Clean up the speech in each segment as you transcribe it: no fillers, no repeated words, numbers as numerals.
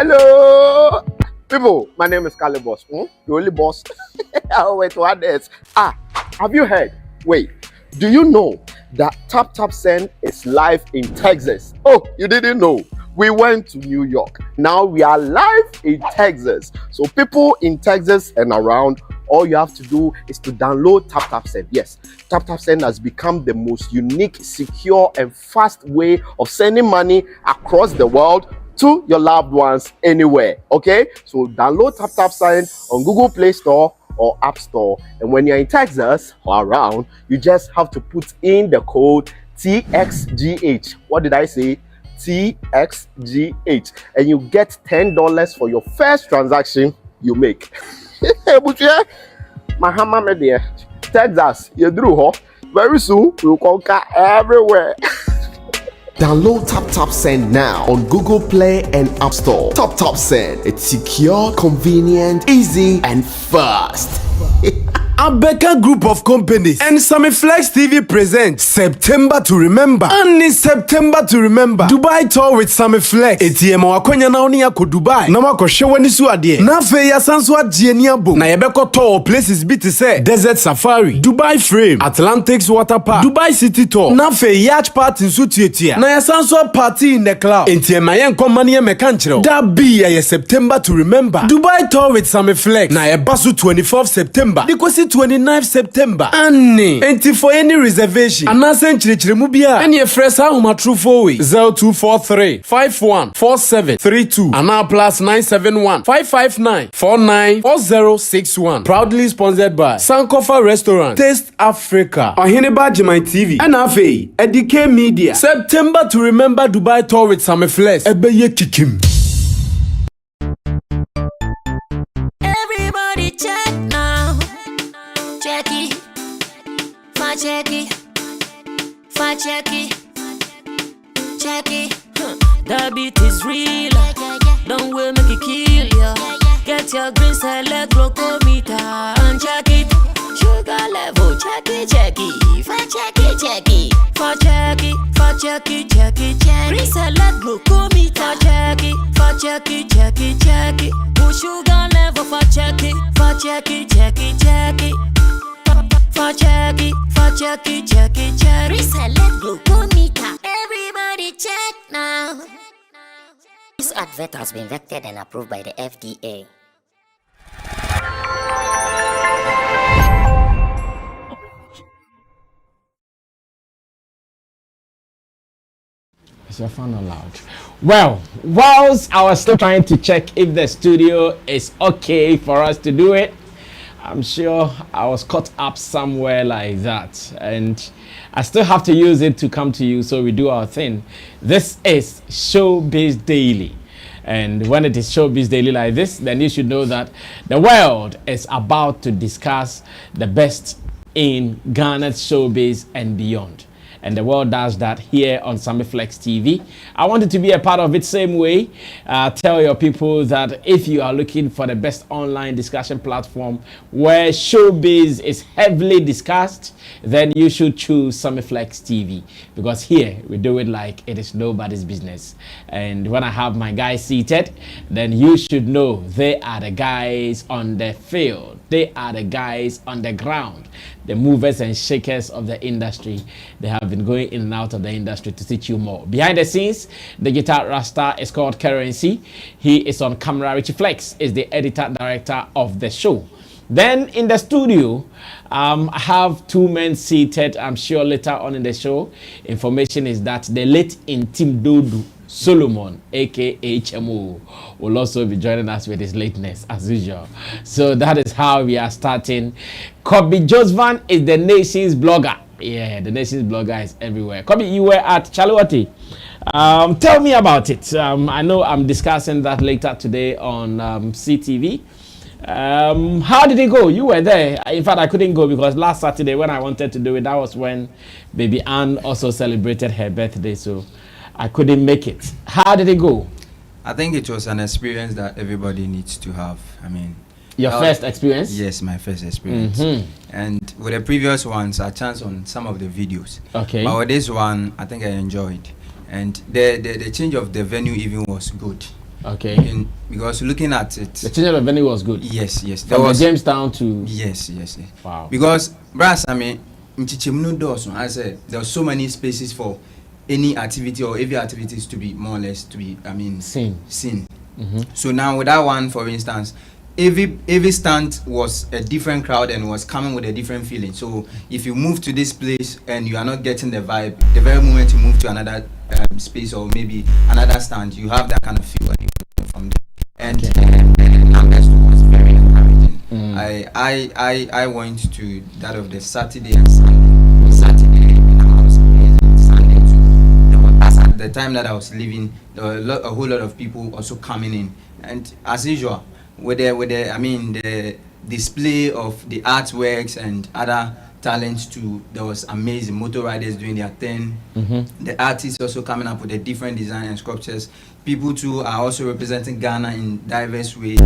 Hello, people. My name is Boss. The only boss. Oh, wait, what else? Have you heard? Wait, do you know that Taptap Send is live in Texas? Oh, you didn't know? We went to New York. Now we are live in Texas. So people in Texas and around, all you have to do is to download Taptap Send. Yes, Taptap Send has become the most unique, secure, and fast way of sending money across the world to your loved ones anywhere. Okay, so download Taptap Send on Google Play Store or App Store, and when you're in Texas or around, you just have to put in the code TXGH. What did I say? TXGH, and you get $10 for your first transaction you make. Mahama Media, Texas, you drew, very soon we'll conquer everywhere. Download Taptap Send now on Google Play and App Store. Taptap Send, it's secure, convenient, easy, and fast. Abeka Group of Companies and Sammy Flex TV presents September to Remember. And in September to Remember, Dubai tour with Sammy Flex. ATM wakonya na oni yako Dubai. Na wako shewe nisu adie. Na fe ya sansu adjeni abo. Na yebeko tour places biti se Desert Safari, Dubai Frame, Atlantics Water Park, Dubai City Tour. Na fe yacht party nsu tietia. Na ya sansu party in the cloud. ATM ayen komani ya mekanchiro. Da be ya September to Remember. Dubai tour with Sammy Flex. Na yebasu 24th September. Dikosi 29th September. Annie. And for any reservation, Anasen Chirichrimubia. And your fresh home at True 0243 514732. And now plus 971 559 494061. Proudly sponsored by Sankofa Restaurant, Taste Africa, Ohineba Jimai TV, and Afe, Edike Media. September to Remember Dubai tour with Sammy Flex. Ebeye Kikim. Everybody check now. Check it, check it. That beat is real. Don't wait, make it kill ya. Get your green select glucometer and check it. Sugar level, check it. Check it. Green select glucometer. Check it. Push sugar level for check it. Check it. Reselect glucometer. Everybody check now. This advert has been vetted and approved by the FDA. Is your phone allowed? Well, whilst I was still trying to check if the studio is okay for us to do it, I'm sure I was caught up somewhere like that, and I still have to use it to come to you, so we do our thing. This is Showbiz Daily, and when it is Showbiz Daily like this, then you should know that the world is about to discuss the best in Ghana's showbiz and beyond. And the world does that here on Sammy Flex TV. I wanted to be a part of it same way. Tell your people that if you are looking for the best online discussion platform where showbiz is heavily discussed, then you should choose Sammy Flex TV, because here we do it like it is nobody's business. And when I have my guys seated, then you should know they are the guys on the field. They are the guys on the ground, the movers and shakers of the industry. They have been going in and out of the industry to teach you more. Behind the scenes, the guitar rasta is called Currency. He is on camera. Richie Flex is the editor director of the show. Then in the studio, I have two men seated. I'm sure later on in the show, information is that the late Intim Dodu Solomon, aka HMO, will also be joining us with his lateness as usual. So that is how we are starting. Kobe Josvan is the nation's blogger. Yeah, the nation's blogger is everywhere. Kobe, you were at Chalewote. Tell me about it. I know I'm discussing that later today on CTV. How did it go? You were there. In fact, I couldn't go because last Saturday when I wanted to do it, that was when baby Anne also celebrated her birthday. So I couldn't make it. How did it go? I think it was an experience that everybody needs to have. I mean, your first experience? Yes, my first experience. And with the previous ones, I chanced on some of the videos. Okay. But with this one, I think I enjoyed. And the change of the venue even was good. Okay. Because looking at it, the change of venue was good. Yes. There was Jamestown to yes. Wow. Because brass, I mean, I said there were so many spaces for any activity or every activities to be more or less to be, I mean, seen. So now with that one, for instance, every stand was a different crowd and was coming with a different feeling. So if you move to this place and you are not getting the vibe, the very moment you move to another space or maybe another stand, you have that kind of feel from there. And numbers was very encouraging. I went to that of the Saturday and Sunday. Saturday I was amazing. Sunday too. At the time that I was leaving, there were a whole lot of people also coming in, and as usual, with the display of the artworks and other talents too, there was amazing. Motor riders doing their thing. The artists also coming up with the different design and sculptures. People too are also representing Ghana in diverse ways,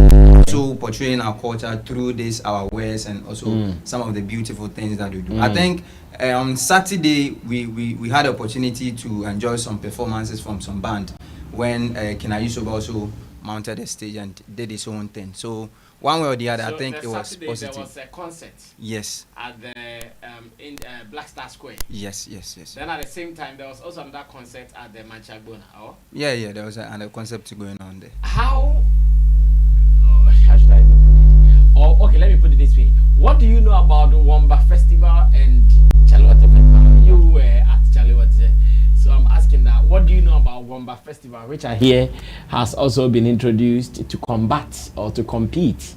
so portraying our culture through this, our wares, and also some of the beautiful things that we do. I think on Saturday we had the opportunity to enjoy some performances from some band when Kina Yusuf also mounted the stage and did his own thing. So one way or the other, I think it was Saturday, positive. There was a concert. Yes. At the in Black Star Square. Yes. Then at the same time, there was also another concert at the Manchagbona. Oh? Yeah. There was another concept going on there. How should I put it? Oh, okay, let me put it this way. What do you know about the Womba Festival and Chalewote Festival? You were at Chalewote. So I'm asking that, what do you know about Womba Festival, which I hear has also been introduced to combat or to compete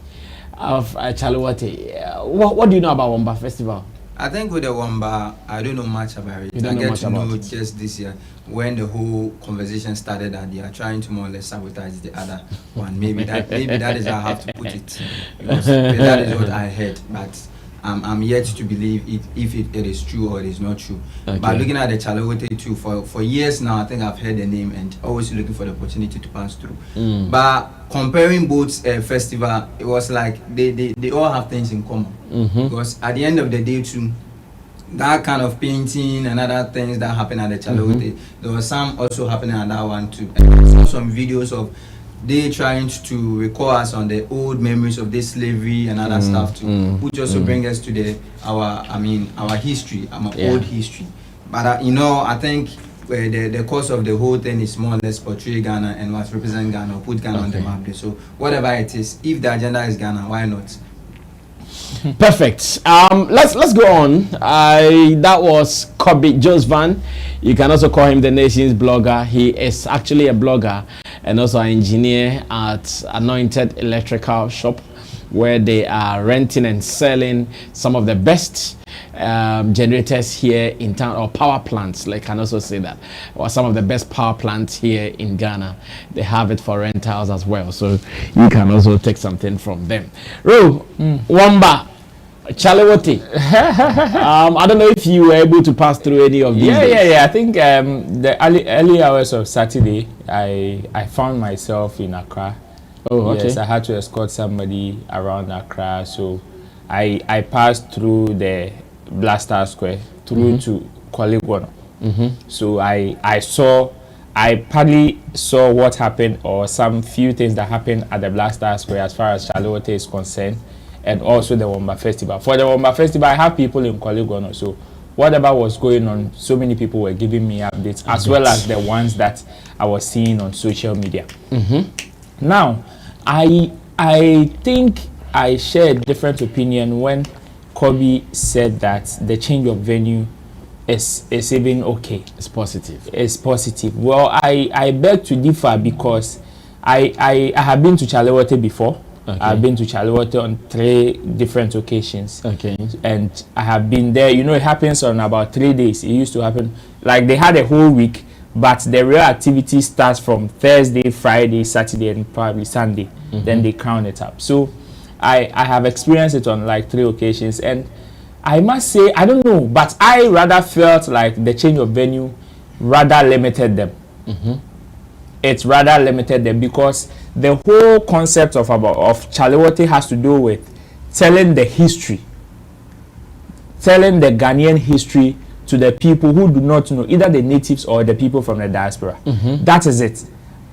of Chalewote? What do you know about Womba Festival? I think with the Womba, I don't know much about it. You don't I know get much to about know it. just this year when the whole conversation started that they are trying to more or less sabotage the other one. Maybe that is how I have to put it. Because that is what I heard. But I'm yet to believe if it is true or it is not true. Okay. But looking at the Chalewote too, for years now, I think I've heard the name and always looking for the opportunity to pass through. But comparing both festival, it was like they all have things in common. Because at the end of the day too, that kind of painting and other things that happen at the Chalewote, there was some also happening at that one too. And I saw some videos of they trying to recall us on the old memories of this slavery and other stuff too, which also bring us to our history, our old history. But I think the cause of the whole thing is more or less portray Ghana and what represent Ghana or put Ghana on the map there. So whatever it is, if the agenda is Ghana, why not? Perfect. Let's go on. That was Kobe Josvan. You can also call him the nation's blogger. He is actually a blogger and also an engineer at Anointed Electrical Shop, where they are renting and selling some of the best generators here in town, or power plants, like I can also say that, or some of the best power plants here in Ghana. They have it for rentals as well, so you can also take something from them. Womba, Chalewote. I don't know if you were able to pass through any of these. Yeah. I think the early hours of Saturday, I found myself in Accra. Oh, okay. Yes, I had to escort somebody around Accra, so I passed through the Blaster Square through to Chalewote. So I partly saw what happened, or some few things that happened at the Blaster Square as far as Chalewote is concerned, and also the Womba Festival. For the Womba Festival, I have people in Chalewote, so whatever was going on, so many people were giving me updates, as well as the ones that I was seeing on social media. Now, I think I shared a different opinion when Kobe said that the change of venue is even okay. It's positive. It's positive. Well, I beg to differ, because I have been to Chalewote before. Okay. I've been to Chalewote on 3 different occasions. Okay. And I have been there. It happens on about 3 days. It used to happen, like they had a whole week, but the real activity starts from Thursday, Friday, Saturday, and probably Sunday. Then they crown it up. So I have experienced it on like 3 occasions, and I must say, I don't know, but I rather felt like the change of venue rather limited them. It's rather limited them, because the whole concept of Chalewote has to do with telling the history, telling the Ghanaian history to the people who do not know, either the natives or the people from the diaspora. That is it.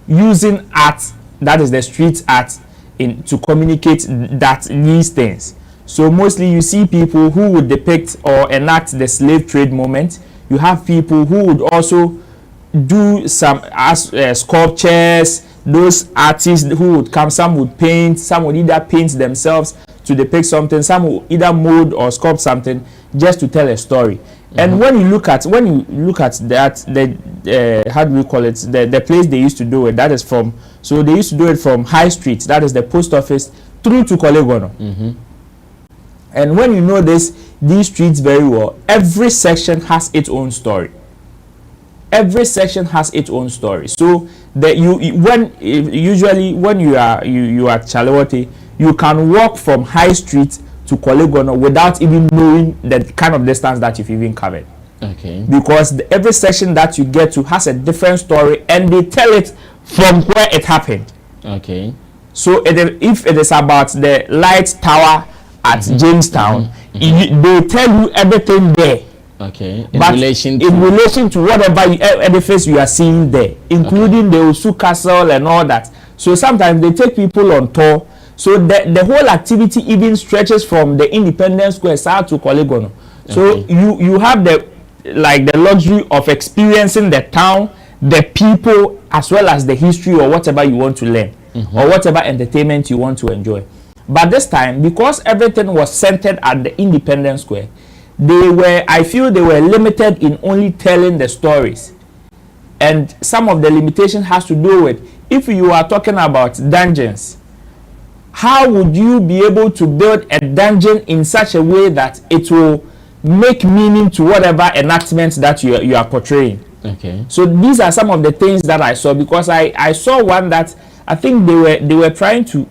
Using art that is the street art in to communicate these things. So mostly you see people who would depict or enact the slave trade moment. You have people who would also do some sculptures. Those artists who would come, some would paint, some would either paint themselves to depict something, some would either mold or sculpt something just to tell a story. And when you look at that, the how do we call it, the place they used to do it, that is from, so they used to do it from High Street, that is the post office, through to Chalewote. And when you know these streets very well, every section has its own story. Every section has its own story. So that usually when you are at Chalewote, you can walk from High Street to Chalewote without even knowing the kind of distance that you've even covered. Okay. Because every section that you get to has a different story, and they tell it from where it happened. Okay. So if it is about the light tower at Jamestown, they tell you everything there. Okay. In relation to whatever edifice you are seeing there, including the Osu Castle and all that. So sometimes they take people on tour. So the whole activity even stretches from the Independence Square south to Chalewote. So you have the luxury of experiencing the town, the people, as well as the history or whatever you want to learn, or whatever entertainment you want to enjoy. But this time, because everything was centered at the Independence Square, I feel they were limited in only telling the stories. And some of the limitation has to do with, if you are talking about dungeons, how would you be able to build a dungeon in such a way that it will make meaning to whatever enactment that you are portraying? Okay. So these are some of the things that I saw, because I saw one that I think they were trying to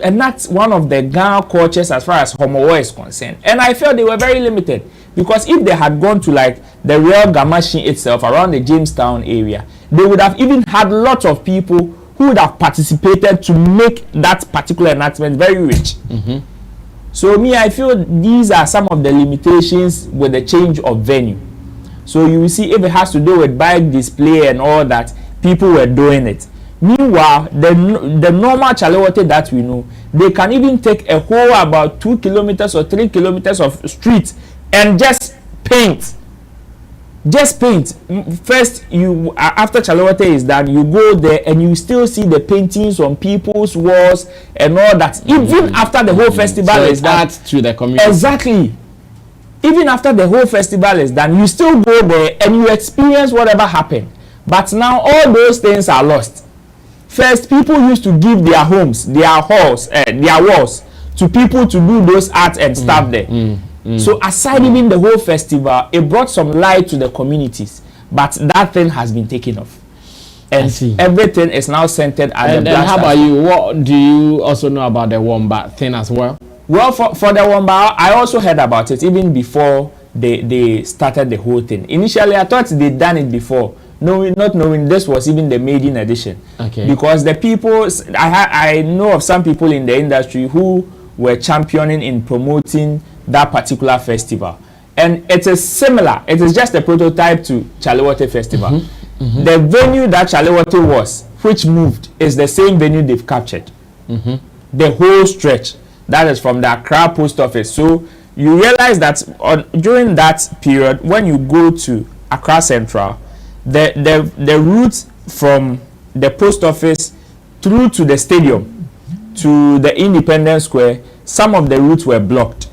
enact one of the Ghana cultures as far as Homowo is concerned, and I felt they were very limited, because if they had gone to like the real Gamashin itself around the Jamestown area, they would have even had lots of people who would have participated to make that particular enactment very rich. So me, I feel these are some of the limitations with the change of venue. So you will see, if it has to do with bike display and all that, people were doing it. Meanwhile, the normal Chalewote that we know, they can even take a whole about 2 kilometers or 3 kilometers of street and just paint. Just paint. First, after Chalewote is done, you go there and you still see the paintings on people's walls and all that. Even after the whole festival is done. To the community. Exactly. Even after the whole festival is done, you still go there and you experience whatever happened. But now all those things are lost. First, people used to give their homes, their halls, their walls to people to do those art and stuff there. So aside even the whole festival, it brought some light to the communities, but that thing has been taken off, and everything is now centered at the blaster. How about you? What do you also know about the Womba thing as well? Well, for the Womba, I also heard about it even before they started the whole thing. Initially, I thought they'd done it before, not knowing this was even the maiden edition. Okay. Because the people, I know of some people in the industry who were championing in promoting that particular festival, and it is similar. It is just a prototype to Chalewote Festival. The venue that Chalewote was, which moved, is the same venue they've captured. The whole stretch, that is from the Accra post office. So you realize that during that period, when you go to Accra Central, the route from the post office through to the stadium to the Independence Square, some of the routes were blocked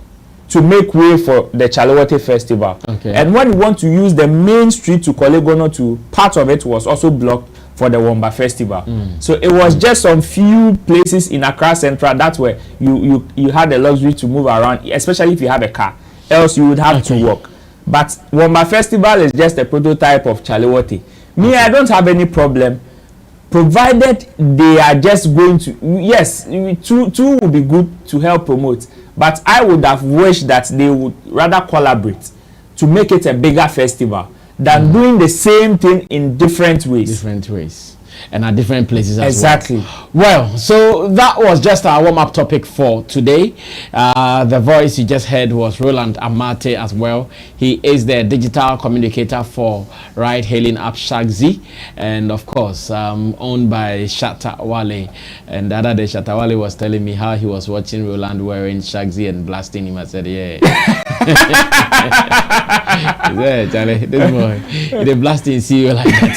to make way for the Chalewote Festival. And when you want to use the main street to Chalewote, to part of it was also blocked for the Womba Festival. So it was just some few places in Accra Central that where you had the luxury to move around, especially if you have a car, else you would have to walk. But Womba Festival is just a prototype of Chalewote. Me, I don't have any problem, provided they are just going to, yes, two would be good to help promote, but I would have wished that they would rather collaborate to make it a bigger festival than doing the same thing in different ways. and at different places as Exactly. well, so that was just our warm-up topic for today. The voice you just heard was Roland Amate as well. He is the digital communicator for ride-hailing app Shagzy, and of course owned by Shatta Wale. And the other day Shatta Wale was telling me how he was watching Roland wearing Shagzy and blasting him. I said, yeah. Yeah, Charlie, this boy, they blasting CEO like that.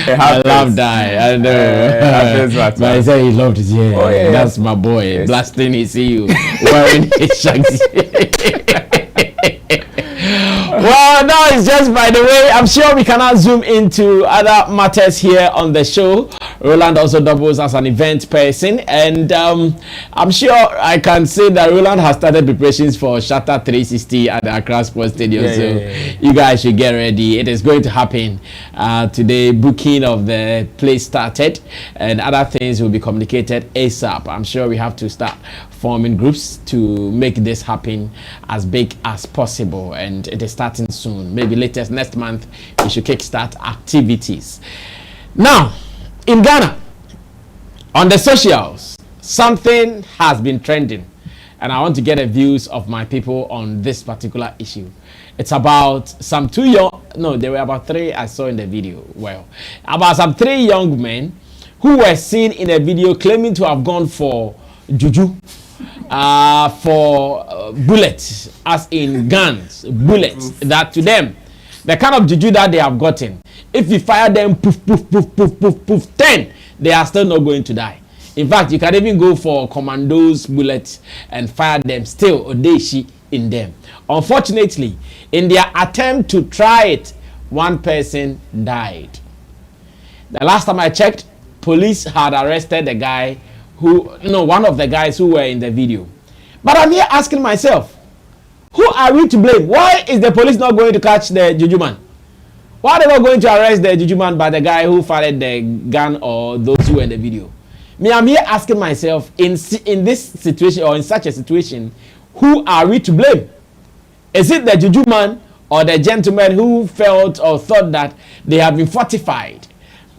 I love that. I know. But he said he loved it. Yeah, oh, yeah, that's my boy. Yes. Blasting his CEO wearing his Shagzy. Well, now it's just by the way. I'm sure we cannot zoom into other matters here on the show. Roland also doubles as an event person, and I'm sure I can say that Roland has started preparations for Shatta 360 at the Accra Sports Stadium. You guys should get ready. It is going to happen today. Booking of the place started, and other things will be communicated ASAP. I'm sure we have to start forming groups to make this happen as big as possible, and it is starting soon. Maybe latest next month we should kickstart activities. Now, in Ghana, on the socials, something has been trending, and I want to get the views of my people on this particular issue. It's about some there were about 3 I saw in the video. Well, about some 3 young men who were seen in a video claiming to have gone for Juju, for bullets, as in guns, bullets, that to them, the kind of Juju that they have gotten, if you fire them, poof, poof, poof, poof, poof, poof, 10, they are still not going to die. In fact, you can even go for commandos bullets and fire them still, odeshi in them. Unfortunately, in their attempt to try it, one person died. The last time I checked, police had arrested the guy one of the guys who were in the video. But I'm here asking myself, who are we to blame? Why is the police not going to catch the Juju man? Why are they not going to arrest the Juju man by the guy who fired the gun or those who were in the video? I'm here asking myself, in this situation or in such a situation, who are we to blame? Is it the Juju man or the gentleman who felt or thought that they have been fortified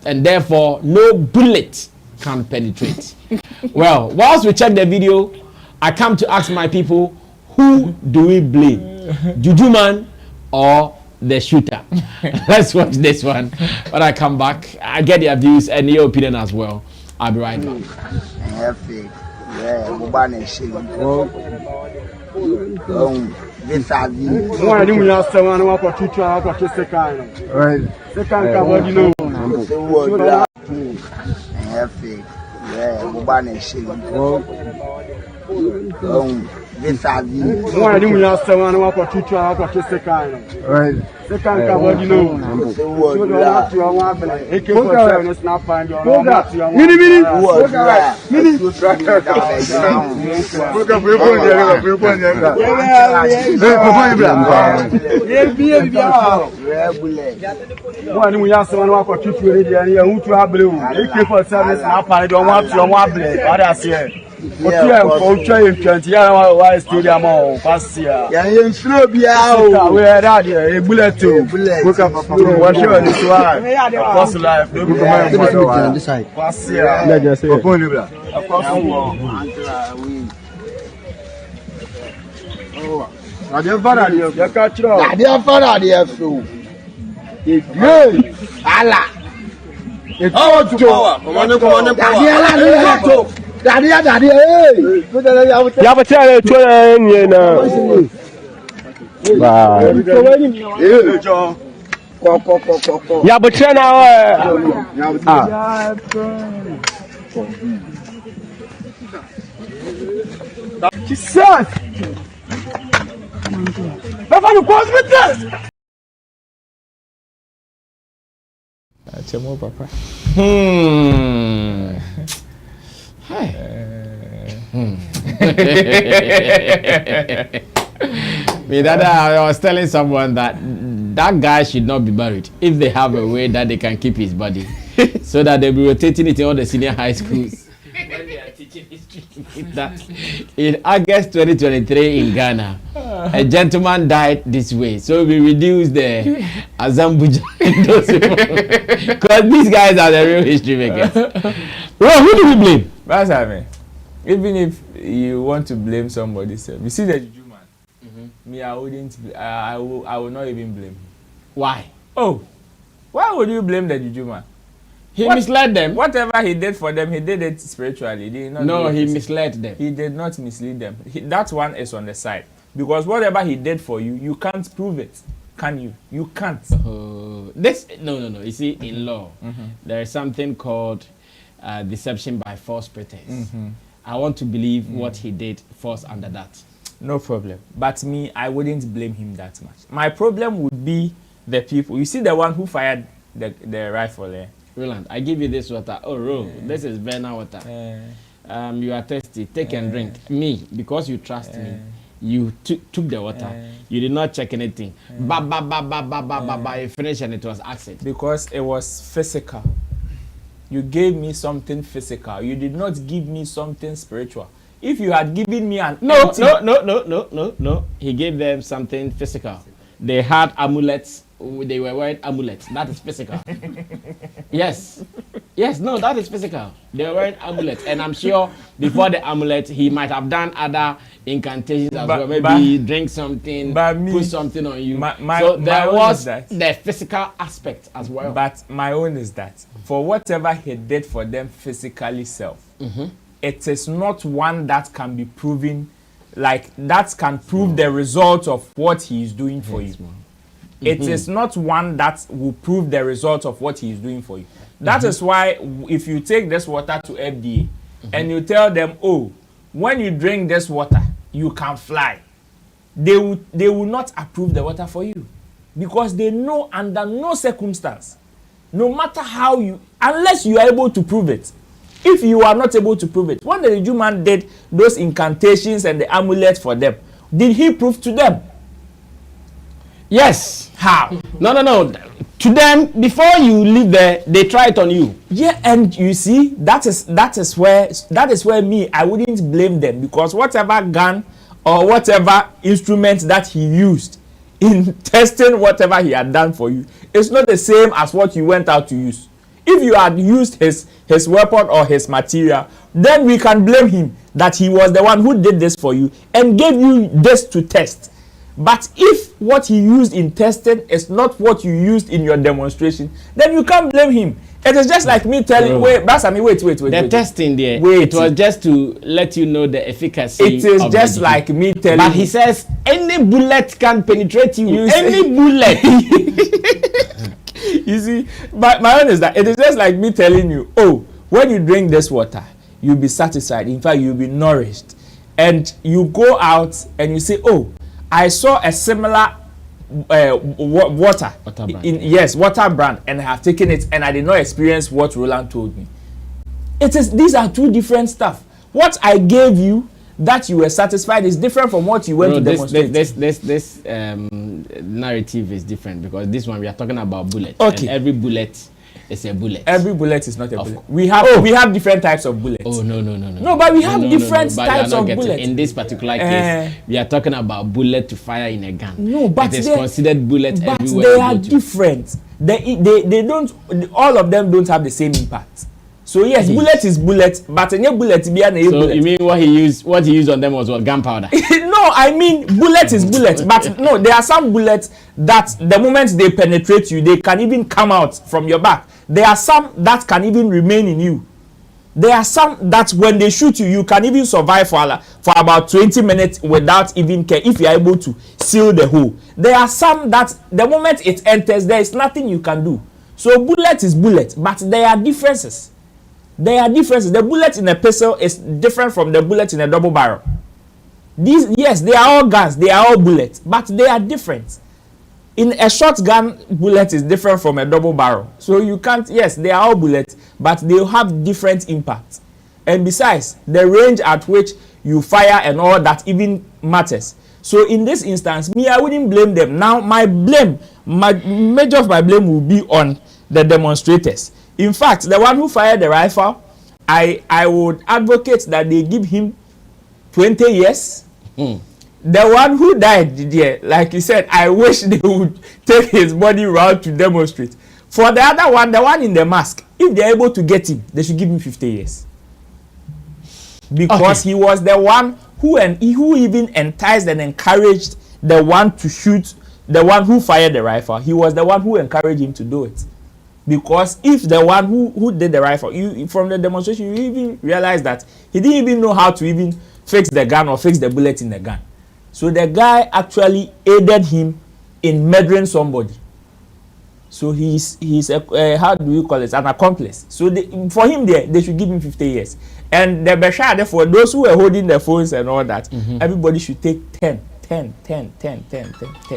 and therefore no bullet can penetrate? Well, whilst we check the video, I come to ask my people, who do we blame? Juju man or the shooter? Let's watch this one. When I come back, I get their views and your opinion as well. I'll be right back. Daddy, hey! Ya batele tole ni na. Ba. Ya batele na ah. Jesus. Papa no cause me this. Chemo papa. I was telling someone that guy should not be buried if they have a way that they can keep his body so that they'll be rotating it in all the senior high schools when they are teaching history. That in August 2023 in Ghana, a gentleman died this way, so we reduce the Azambuja in those people. Because these guys are the real history makers. Well, who do we blame? That's what I mean. Even if you want to blame somebody, you see the Juju man. Me, I wouldn't. I will not even blame him. Why? Oh, why would you blame the Juju man? He misled them. Whatever he did for them, he did it spiritually. He did not he misled them. He did not mislead them. That one is on the side. Because whatever he did for you, you can't prove it. Can you? You can't. No. You see, in law, there is something called deception by false pretense. I want to believe what he did falls under that. No problem. But me, I wouldn't blame him that much. My problem would be the people. You see the one who fired the rifle there. Roland, I give you this water. Oh, this is Burna water. You are thirsty. Take and drink. Me, because you trust me, you took the water. You did not check anything. You finished and it was acid. Because it was physical. You gave me something physical. You did not give me something spiritual. If you had given me an No. He gave them something physical. They had amulets. They were wearing amulets. That is physical. Yes, no, that is physical. They were wearing amulets, and I'm sure before the amulet, he might have done other incantations as well. Maybe drink something, put something on you. So there was the physical aspect as well. But my own is that for whatever he did for them physically it is not one that can be proven, like that can prove the result of what he is doing for you. It is not one that will prove the result of what he is doing for you. That is why if you take this water to FDA and you tell them, oh, when you drink this water, you can fly, they will not approve the water for you. Because they know under no circumstance, no matter how you, unless you are able to prove it. If you are not able to prove it, when the Juju man did those incantations and the amulet for them, did he prove to them? Yes. How? No. To them, before you leave there, they try it on you. Yeah, and you see, that is where me, I wouldn't blame them, because whatever gun or whatever instrument that he used in testing whatever he had done for you, it's not the same as what you went out to use. If you had used his weapon or his material, then we can blame him that he was the one who did this for you and gave you this to test. But if what he used in testing is not what you used in your demonstration, then you can't blame him. It is just like me telling, wait. The testing there, it was just to let you know the efficacy. It is just like me telling. But he says any bullet can penetrate you. Any bullet. You see, my own is that it is just like me telling you, oh, when you drink this water, you'll be satisfied. In fact, you'll be nourished. And you go out and you say, oh, I saw a similar water brand. Water brand, and I have taken it and I did not experience what Roland told me. These are two different stuff. What I gave you that you were satisfied is different from what you went to demonstrate. This narrative is different, because this one we are talking about bullets. Okay. And every bullet is a bullet. Every bullet is not a bullet. We have different types of bullets. Oh no. No, but we have different types of bullets. In this particular case, we are talking about bullet to fire in a gun. No, but it is considered bullet but everywhere. They are different. They don't. All of them don't have the same impact. So yes, bullet is bullet, but any bullet be an bullet. So you mean what he used on them was what, gunpowder? No, I mean bullet is bullet, but no, there are some bullets that the moment they penetrate you, they can even come out from your back. There are some that can even remain in you. There are some that when they shoot you, you can even survive for about 20 minutes without even care if you are able to seal the hole. There are some that the moment it enters, there is nothing you can do. So bullet is bullet, but there are differences. The bullet in a pistol is different from the bullet in a double barrel. Yes, they are all guns, they are all bullets, but they are different. In a shotgun, bullet is different from a double barrel. So you can't, yes, they are all bullets, but they have different impacts. And besides, the range at which you fire and all that even matters. So in this instance, me, I wouldn't blame them. Now, my major of my blame will be on the demonstrators. In fact, the one who fired the rifle, I would advocate that they give him 20 years. the one who died there, like you said, I wish they would take his body round to demonstrate. For the other one, the one in the mask, if they're able to get him, they should give him 50 years. Because he was the one who even enticed and encouraged the one to shoot, the one who fired the rifle. He was the one who encouraged him to do it. Because if the one who did the rifle, from the demonstration, you even realize that he didn't even know how to even fix the gun or fix the bullet in the gun. So the guy actually aided him in murdering somebody. So he's a, how do you call it, an accomplice. So for him they should give him 50 years. And the Bashar, for those who were holding the phones and all that, everybody should take 10.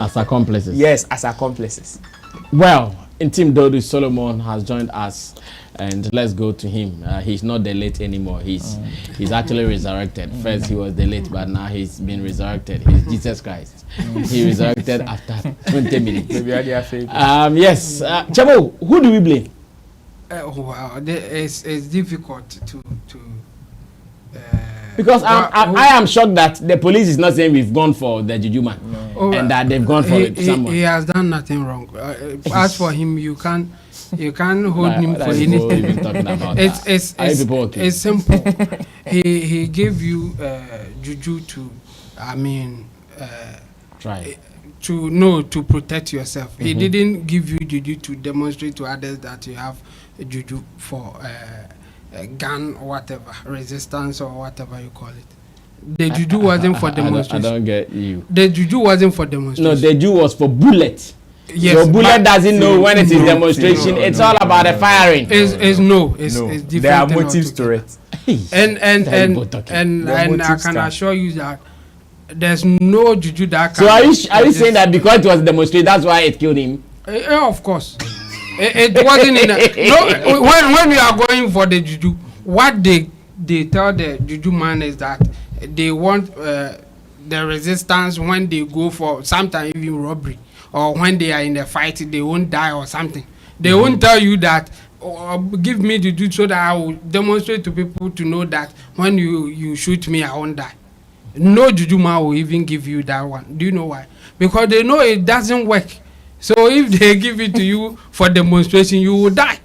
As accomplices? Yes, as accomplices. Well, Intim Dodu Solomon has joined us, and let's go to him. He's not the late anymore. He's actually resurrected. First he was the late, but now he's been resurrected. He's Jesus Christ. He resurrected after 20 minutes. Yes. Chabo, who do we blame? Wow, it's difficult to because I am shocked that the police is not saying we've gone for the Juju man, and that they've gone for someone. He has done nothing wrong. As for him, you can't hold him for anything. It's simple. he gave you Juju to, try to protect yourself. He didn't give you Juju to demonstrate to others that you have Juju for a gun or whatever, resistance or whatever you call it. The Juju wasn't for demonstration. I don't get you. The Juju wasn't for demonstration. No, the Juju was for bullet. Yes, your bullet doesn't know when it is demonstration. It's all about the firing. It's different. There are motives to it. And I can assure you that there's no Juju that can. So are you saying that because it was demonstrated, that's why it killed him? Yeah, of course. It wasn't in no. When we are going for the Juju, what they tell the Juju man is that they want the resistance when they go for sometimes even robbery, or when they are in the fight they won't die or something. They won't tell you that give me the Juju so that I will demonstrate to people to know that when you shoot me I won't die. No Juju man will even give you that one. Do you know why? Because they know it doesn't work. So if they give it to you for demonstration, you will die.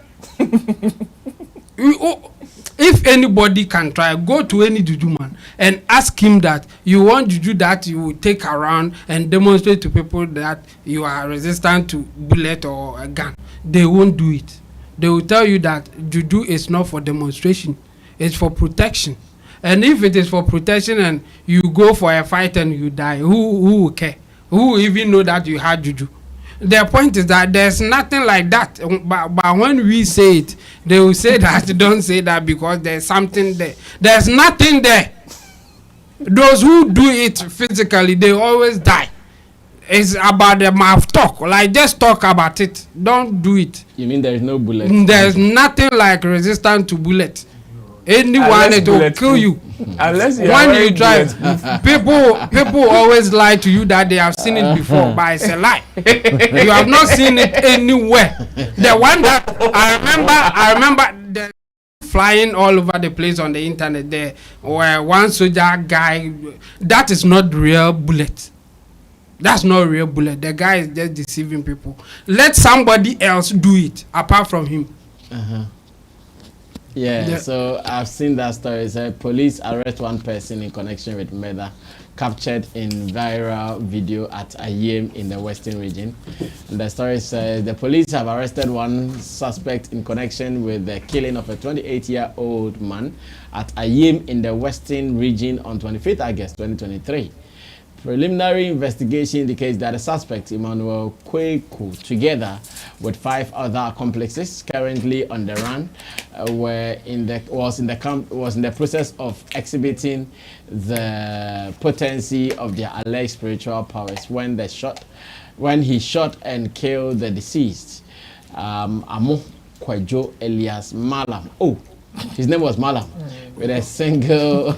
If anybody can try, go to any Juju man and ask him that you want Juju that you will take around and demonstrate to people that you are resistant to bullet or a gun. They won't do it. They will tell you that Juju is not for demonstration. It's for protection. And if it is for protection and you go for a fight and you die, who will care? Who will even know that you had Juju? The point is that there's nothing like that. But when we say it, they will say that. Don't say that because there's something there. There's nothing there. Those who do it physically, they always die. It's about the mouth talk. Like, just talk about it. Don't do it. You mean there is no bullet? There's nothing like resistance to bullet. Anyone, it will kill you. Unless you when you drive, people always lie to you that they have seen it before, but it's a lie. You have not seen it anywhere. The one that I remember the flying all over the place on the internet there, where one soldier guy, that is not real bullet. That's not real bullet. The guy is just deceiving people. Let somebody else do it apart from him. Yeah, so I've seen that story. So police arrest one person in connection with murder, captured in viral video at Ayem in the Western region. And the story says the police have arrested one suspect in connection with the killing of a 28-year-old man at Ayem in the Western region on 25th August 2023. Preliminary investigation indicates that the suspect, Emmanuel Kweku, together with 5 other accomplices currently on the run, was in the process of exhibiting the potency of their alleged spiritual powers when he shot and killed the deceased, Amo Kwajo Elias Malam. Oh, his name was Malam, with a single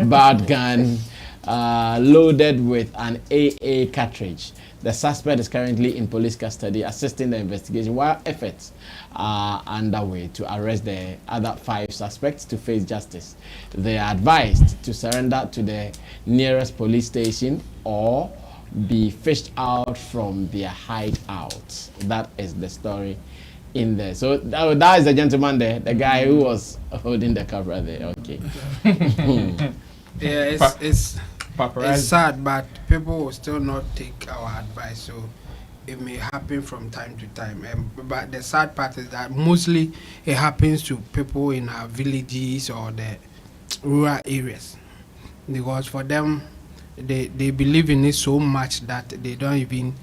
bad gun. loaded with an AA cartridge. The suspect is currently in police custody, assisting the investigation, while efforts are underway to arrest the other 5 suspects to face justice. They are advised to surrender to the nearest police station or be fished out from their hideout. That is the story in there. So that is the gentleman there, the guy who was holding the camera there. Okay. Yeah, it's sad, but people will still not take our advice. So it may happen from time to time. But the sad part is that mostly it happens to people in our villages or the rural areas, because for them, they believe in it so much that they don't even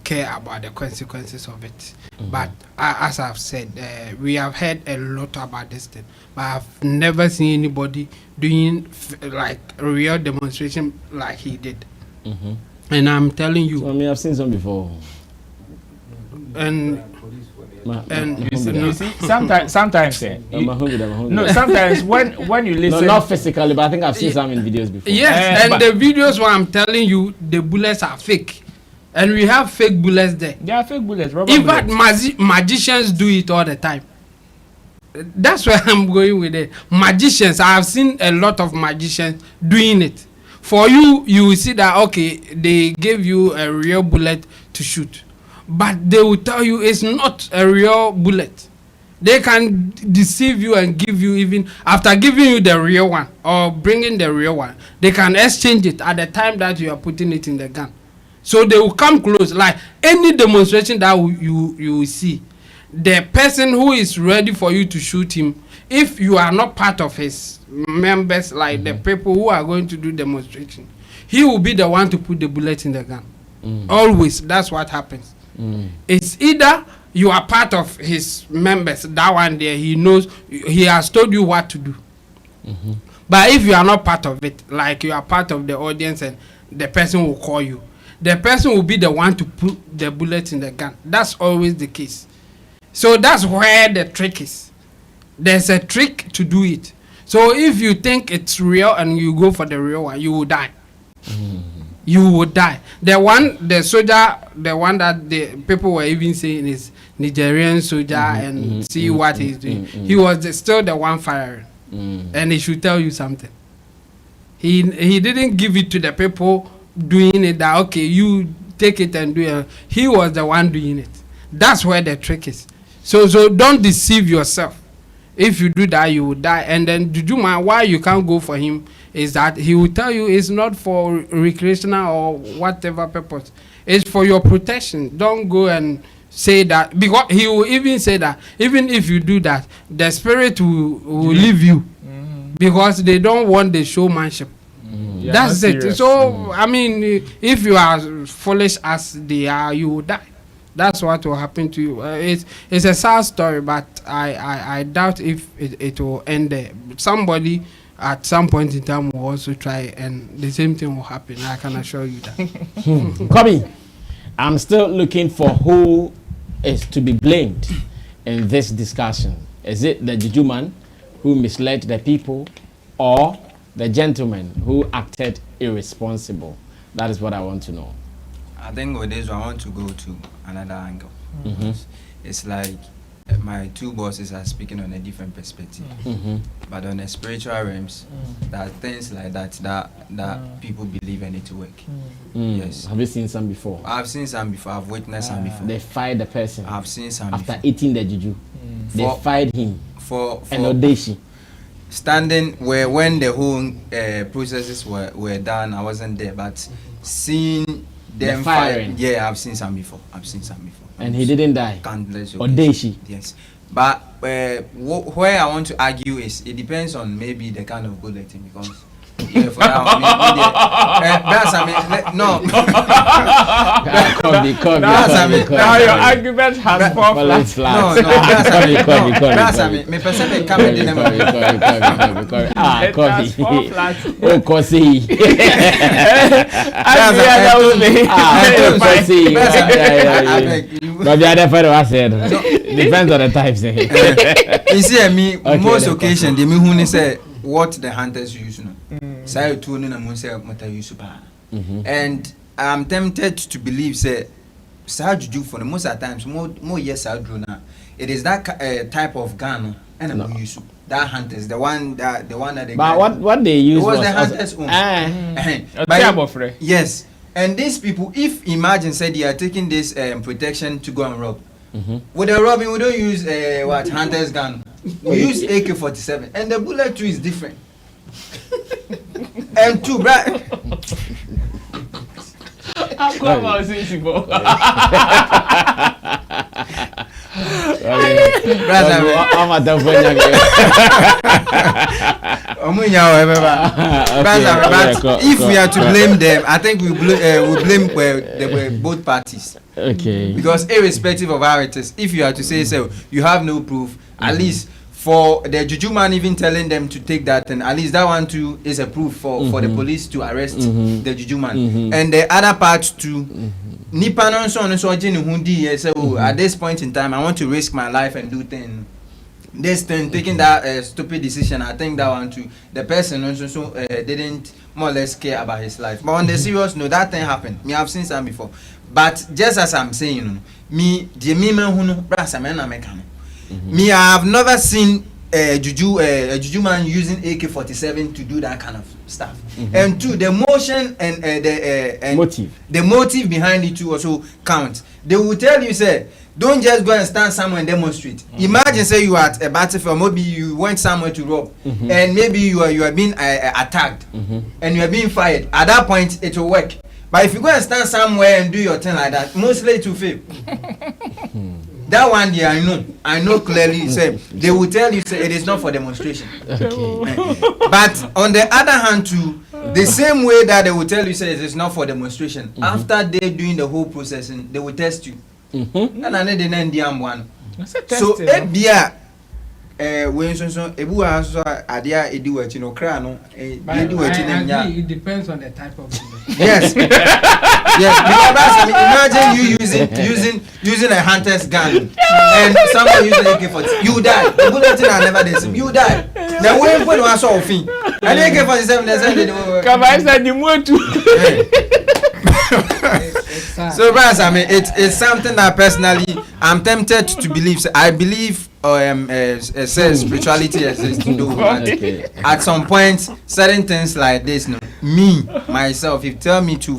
care about the consequences of it. But as I've said, we have heard a lot about this thing, but I've never seen anybody doing like a real demonstration like he did. And I'm telling you, So, I mean, I've seen some before. and You see, sometimes no, sometimes when you No, listen, not physically, but I think I've seen some in videos before. yes, and but- the videos where I'm telling you, the bullets are fake, and we have fake bullets there. they are fake bullets, rubber In fact, bullets. magicians do it all the time. That's where I'm going with it. Magicians, I have seen a lot of magicians doing it. For you, you will see that, okay, they gave you a real bullet to shoot, but they will tell you it's not a real bullet. They can deceive you and give you, even after giving you the real one or bringing the real one, they can exchange it at the time that you are putting it in the gun. So they will come close. Like any demonstration that you will see, the person who is ready for you to shoot him, if you are not part of his members, like the people who are going to do demonstration, he will be the one to put the bullet in the gun. Always, that's what happens. It's either you are part of his members, that one there, he knows, he has told you what to do. But if you are not part of it, like you are part of the audience and the person will call you, the person will be the one to put the bullet in the gun. That's always the case. So that's where the trick is. There's a trick to do it. So if you think it's real and you go for the real one, you will die. You will die. The soldier, the one that the people were even saying is Nigerian soldier, and see what he's doing. He was still the one firing. And he should tell you something. He didn't give it to the people doing it that, okay, you take it and do it. He was the one doing it. That's where the trick is. So don't deceive yourself. If you do that, you will die. And then Juju man, why you can't go for him is that he will tell you it's not for recreational or whatever purpose. It's for your protection. Don't go and say that, because he will even say that even if you do that, the spirit will leave you, because they don't want the showmanship. Yeah, That's not it. serious. So I mean, if you are foolish as they are, you will die. That's what will happen to you. It's a sad story, but I doubt if it will end there. Somebody at some point in time will also try, and the same thing will happen. I can assure you that. Kobe, I'm still looking for who is to be blamed in this discussion. Is it the Juju man who misled the people, or the gentleman who acted irresponsible? That is what I want to know. I think with this one, I want to go to another angle. It's like my two bosses are speaking on a different perspective, but on the spiritual realms, there are things like that people believe in it to work. Yes. Have you seen some before? I've seen some before. I've witnessed some before. They fired the person I've seen some after before. eating the Juju. They For- fired him. For And Odeshi. standing where when the whole processes were done, I wasn't there, but seeing them firing. yeah, I've seen some before. And he didn't die. Countless Odeshi. Yes, but where I want to argue is it depends on maybe the kind of bulletin, because yeah, for that, no. Now your argument has four flats. No, that's I mean, me person come in them. Ah, It has four Kobe. flats. Oh, Kosi. As the other will be. Ah, Kosi. I beg you. But the other fellow I said, depends on the types. You see, me Okay, most then, occasion they me who say what the hunters use now. Say to no na mo say mata use pa. And I'm tempted to believe say Juju for the most of the times more yes I do now. It is that type of gun and I'm use that hunters the one that they. But what they use was the hunters own. Yes, and these people, if imagine said they are taking this protection to go and rob. With the robbing, we don't use what hunters gun. We use AK-47, and the bullet too is different. And two, right? I'm going to say if we are to blame them, I think we blame both parties. Okay. Because irrespective of how it is, if you are to say so, you have no proof. At least for the Juju man even telling them to take that, and at least that one too is a proof for the police to arrest the Juju man. And the other part too. Nipa no so hundi say at this point in time I want to risk my life and do things. This thing taking that stupid decision, I think that one too. The person also didn't more or less care about his life. But on the serious note, that thing happened. Me I've seen some before. But just as I'm saying, me man who no brasa man na meka no. Me I have never seen Juju man using AK-47 to do that kind of stuff. And two, the motion and the motive behind it too also counts. They will tell you, say, don't just go and stand somewhere and demonstrate. Imagine, say you are at a battlefield, maybe you went somewhere to rob, and maybe you are being attacked, and you are being fired. At that point, it will work. But if you go and stand somewhere and do your thing like that, mostly it will fail. That one day I know clearly. Say they will tell you say it is not for demonstration. Okay. But on the other hand too, the same way that they will tell you say it is not for demonstration. After they doing the whole processing, they will test you. And I need the name one. So when so ebu aso adia edi wachi no kra no edi wachi na it depends on the type of bullet. Yes. Yes, because imagine you using a hunter's gun and someone using AK-47, you die. The bullet are never the same. You die. The way when you saw thing, and AK-47 they say come I said the more So, Bras, I mean, it's something that personally I'm tempted to believe. So I believe says spirituality exists to do. At some point, certain things like this, no, me myself, if you tell me to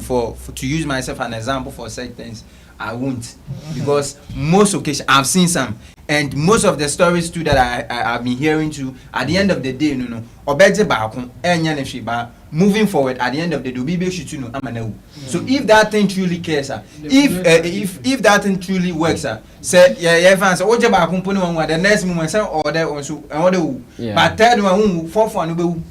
use myself as an example for certain things, I won't, because most occasions I've seen some, and most of the stories too that I've been hearing too. At the end of the day, no, moving forward, at the end of the day, so if that thing truly cares, if that thing truly works, say fans, the next moment say order also, but third one, fourth one.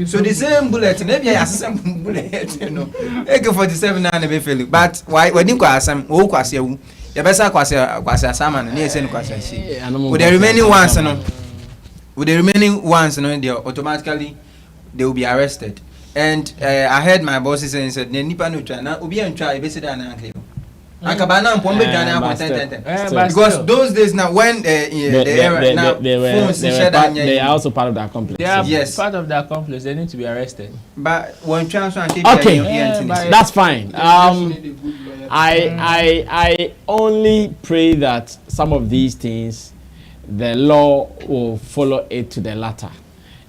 So the same bullet, maybe I same bullet, you know. AK-47 na never fail. But why when you kwasa some kwasa you better kwasa sama na say kwasa shi. With the remaining ones, they automatically they will be arrested. And I heard my bosses saying said nipa no try na obi an try be say that na anke. Because those days now when they are also part of the accomplice. They are part of the accomplice. They need to be arrested. But when transfer and that's fine. I only pray that some of these things the law will follow it to the latter.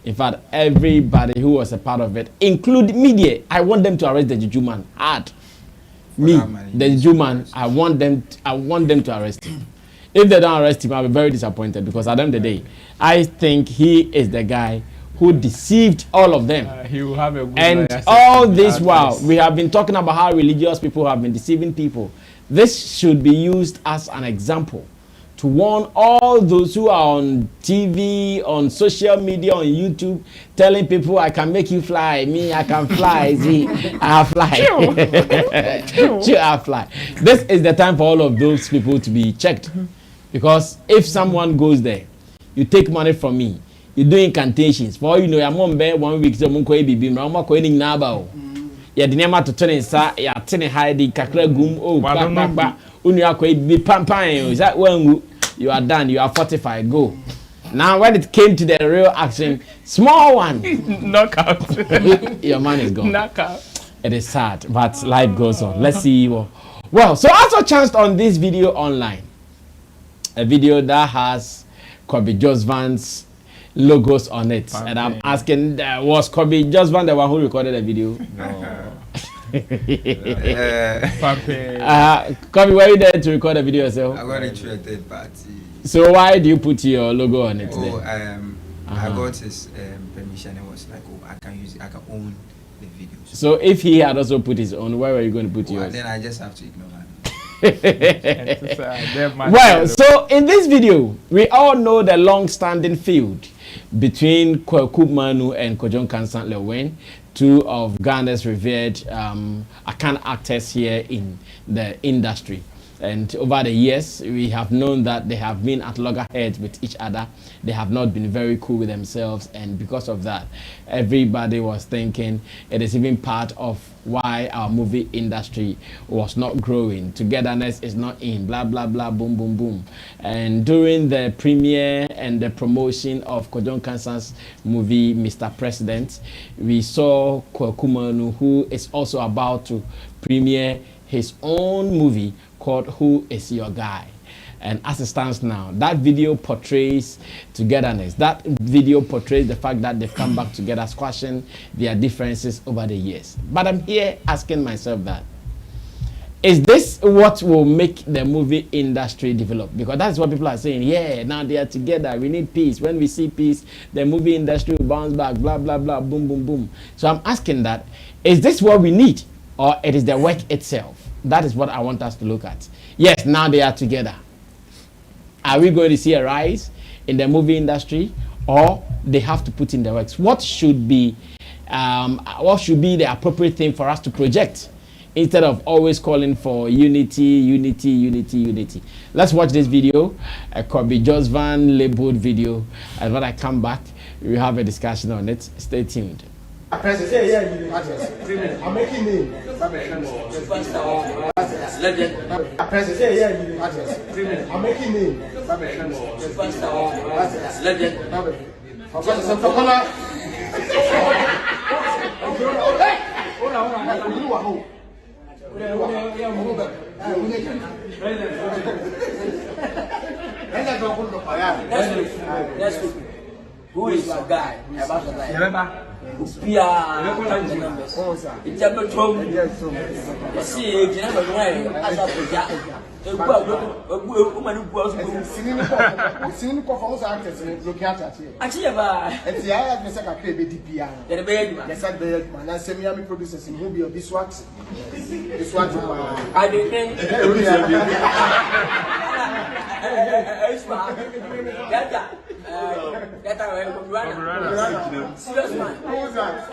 In fact, everybody who was a part of it, including media, I want them to arrest the Juju man hard. Me, the Juju man, I want them to arrest him. If they don't arrest him, I'll be very disappointed, because at the end of the day, I think he is the guy who deceived all of them. He will have a good and all this while we have been talking about how religious people have been deceiving people. This should be used as an example to warn all those who are on TV, on social media, on YouTube, telling people, I can make you fly. Me, I can fly. See, I fly. I fly. This is the time for all of those people to be checked. Because if someone goes there, you take money from me, you do incantations. For all you know, I'm on bed 1 week, so I'm going to be naba. Ya dinema to turn inside, ya tene hide kakra gum, oh, ba. Is that when you are done, you are fortified, go. Now, when it came to the real action, small one, Knockout. your man is gone. Knockout. It is sad, but life goes on. Let's see. Well, so I also chanced on this video online. A video that has Kobe Josvan's logos on it. And I'm asking, was Kobe Josvan the one who recorded the video? No. Kobe, were you there to record the video yourself? I got it through a third party. So why do you put your logo on it? Oh, Then? I got his permission. It was like, oh, I can use it. I can own the videos. So if he had also put his own, where were you going to put yours? Then I just have to ignore him. Well, so in this video, we all know the long-standing feud between Kwaku Manu and Kojon Kansan Lewen, two of Ghana's revered Akan actors here in the industry. And over the years, we have known that they have been at loggerheads with each other. They have not been very cool with themselves. And because of that, everybody was thinking it is even part of why our movie industry was not growing. Togetherness is not in, blah, blah, blah, boom, boom, boom. And during the premiere and the promotion of Kojon Kansan's movie, Mr. President, we saw Kwaku Manu, who is also about to premiere his own movie called Who Is Your Guy? And as it stands now, that video portrays togetherness. That video portrays the fact that they've come back together, squashing their differences over the years. But I'm here asking myself that, is this what will make the movie industry develop? Because that's what people are saying. Yeah, now they are together. We need peace. When we see peace, the movie industry will bounce back, blah, blah, blah, boom, boom, boom. So I'm asking that, is this what we need? Or it is the work itself? That is what I want us to look at. Yes, now they are together. Are we going to see a rise in the movie industry, or they have to put in the works? What should be the appropriate thing for us to project instead of always calling for unity, unity, unity, unity? Let's watch this video, a Kobe Josvan labeled video, and when I come back, we have a discussion on it. Stay tuned. I'm making name. Legend. I'm making name. Legend. Who is your guy? About the guy. Remember? Pia, numbers. It's a bit wrong. See, you never know. As a woman who was seen performance actors in looking at it. actually, and the I have Mr. Baby DPR. The baby, yes, I bet, man. I say, me producers in movie of this wax. This one, I didn't. Serious man. Who's that?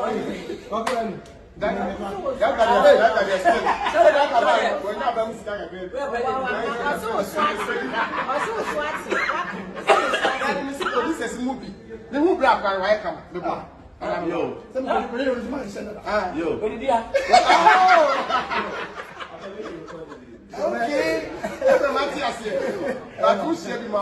The who black and white come. Yo. Okay. Matthias here. But who should be my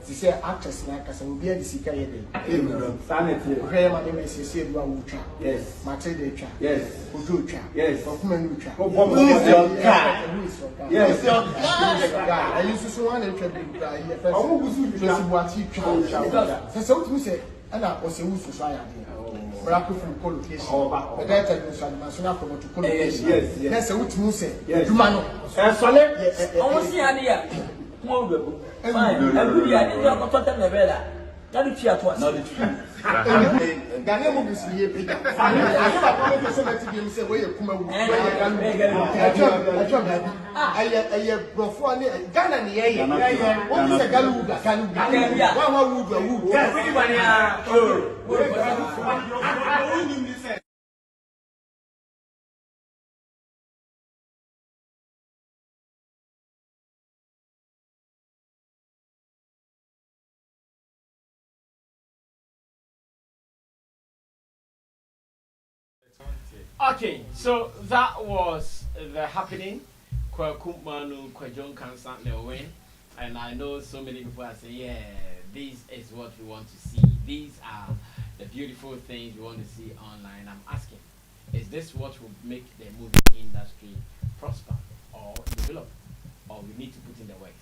she said actors like us and be a sika yede. Sanity. Okay, my name is Cecil Ucha. Yes. Matilda Ucha. Yes. Ucha. Yes. Okuman Ucha. Who is your guy? Yes. Your guy. I used to want to try here first. Oh, who's what you try? So what you say? And I was a society. Black from collocation. But that is national from collocation. Yes. That's what you say. Yes. Humano. Almost the idea. Fine. Every year, I didn't have a total novella. That is here to us. Not the truth. Ghana movies here. I have a to be say where you come out. I Ghana near. What is a galuga? Galuga. Okay, so that was the happening. Kwakumanu, Kwajon constantly win. And I know so many people are saying, yeah, this is what we want to see. These are the beautiful things we want to see online. I'm asking, is this what will make the movie industry prosper or develop? Or we need to put in the works?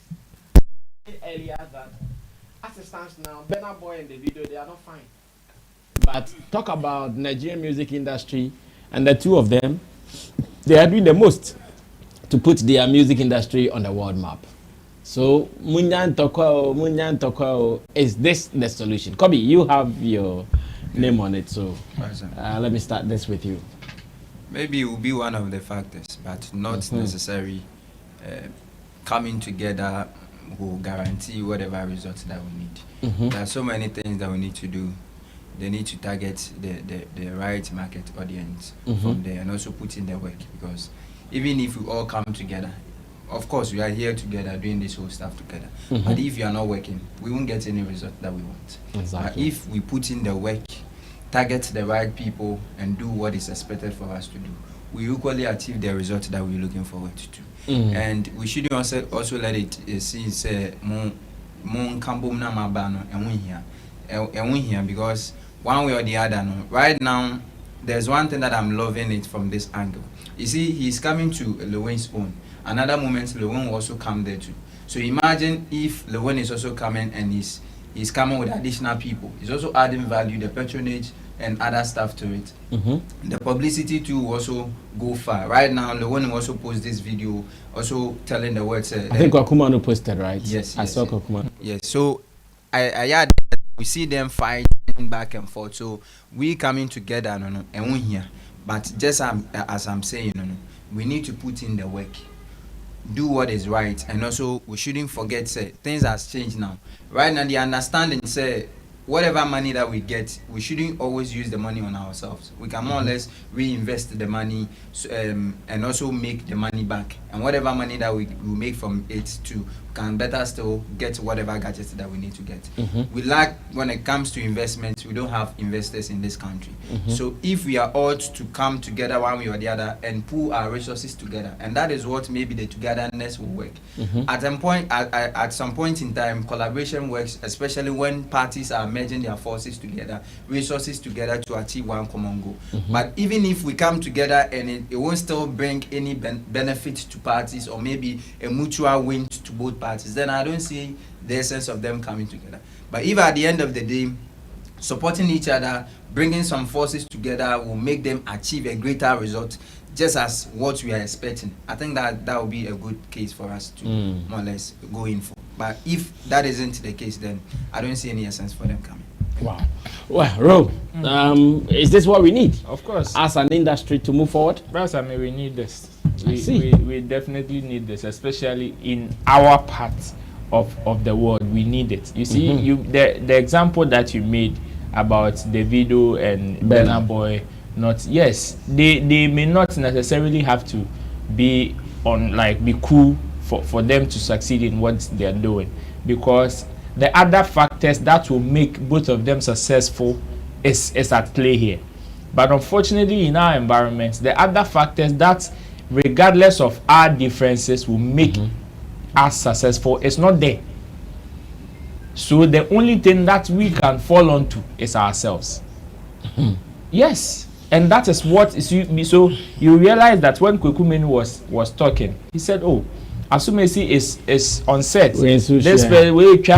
Earlier that as it stands now, Burna Boy and the video, they are not fine. But talk about Nigerian music industry, and the two of them, they are doing the most to put their music industry on the world map. So, Munyan Toko, is this the solution? Kobe, you have your name on it, so let me start this with you. Maybe it will be one of the factors, but not necessarily coming together will guarantee whatever results that we need. There are so many things that we need to do. They need to target the right market audience from there and also put in the work, because even if we all come together, of course we are here together doing this whole stuff together, but if you are not working, we won't get any result that we want. Exactly. If we put in the work, target the right people and do what is expected for us to do, we equally achieve the result that we're looking forward to. And we should also let it since because one way or the other, no, right now there's one thing that I'm loving it from this angle. You see, he's coming to Lewen's own. Another moment, Lewen will also come there too. So imagine if Lewen is also coming and he's coming with additional people. He's also adding value, the patronage and other stuff to it. The publicity too will also go far. Right now, Lewen will also post this video, also telling the world. I think Kwakumanu posted, right? Yes. I saw Kwakumanu. Yes. So I we see them fighting back and forth. So we coming together, and we here. But just as I'm saying, we need to put in the work, do what is right, and also we shouldn't forget things has changed now. Right now, the understanding say whatever money that we get, we shouldn't always use the money on ourselves. We can more or less reinvest the money and also make the money back. And whatever money that we make from it too, can better still get whatever gadgets that we need to get. We lack when it comes to investments. We don't have investors in this country. So if we are all to come together one way or the other and pool our resources together, and that is what maybe the togetherness will work. At some point in time, collaboration works, especially when parties are merging their forces together, resources together to achieve one common goal. But even if we come together and it won't still bring any benefit to parties, or maybe a mutual win to both parties, then I don't see the essence of them coming together. But if at the end of the day, supporting each other, bringing some forces together will make them achieve a greater result, just as what we are expecting, I think that will be a good case for us to more or less go in for. But if that isn't the case, then I don't see any essence for them coming. Wow. Well, Ro, is this what we need? Of course. As an industry to move forward? Yes, I mean, we need this. We definitely need this, especially in our part of the world. We need it. You see, the example that you made about the video and Burna Boy, they may not necessarily have to be on, like, be cool for them to succeed in what they're doing, because the other factors that will make both of them successful is at play here. But unfortunately, in our environment, the other factors that, regardless of our differences, will make us successful is not there. So the only thing that we can fall onto is ourselves. Yes, and that is what is so you realize that when Kwakumanu was talking, he said, "Oh, Asumesi is on set. This wait.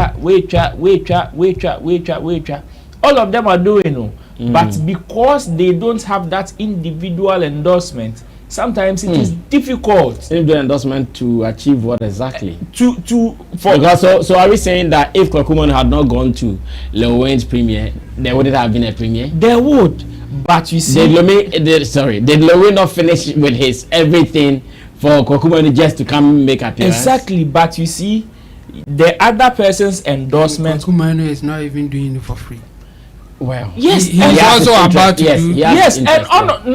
All of them are doing but because they don't have that individual endorsement, sometimes it is difficult. Individual endorsement to achieve what exactly? So are we saying that if Kwakumanu had not gone to Lil Wayne's premiere, there wouldn't have been a premiere? There would, but you see, did Lil Wayne not finish with his everything for Kwakumanu just to come make appearance? Exactly, but you see, the other person's endorsement. Kwakumanu is not even doing it for free. Well, yes, he's also about to do. Yes, and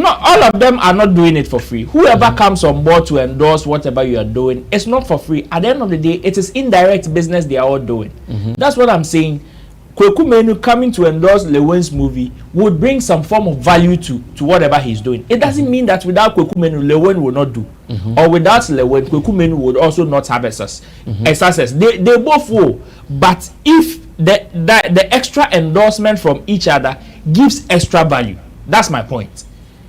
not all of them are not doing it for free. Whoever comes on board to endorse whatever you are doing, it's not for free. At the end of the day, it is indirect business they are all doing. That's what I'm saying. Kweku Menu coming to endorse Lewen's movie would bring some form of value to whatever he's doing. It doesn't mean that without Kweku Menu, Lewen will not do. Or without Lewen, Kweku Menu would also not have a success. They both will. But if the extra endorsement from each other gives extra value, that's my point.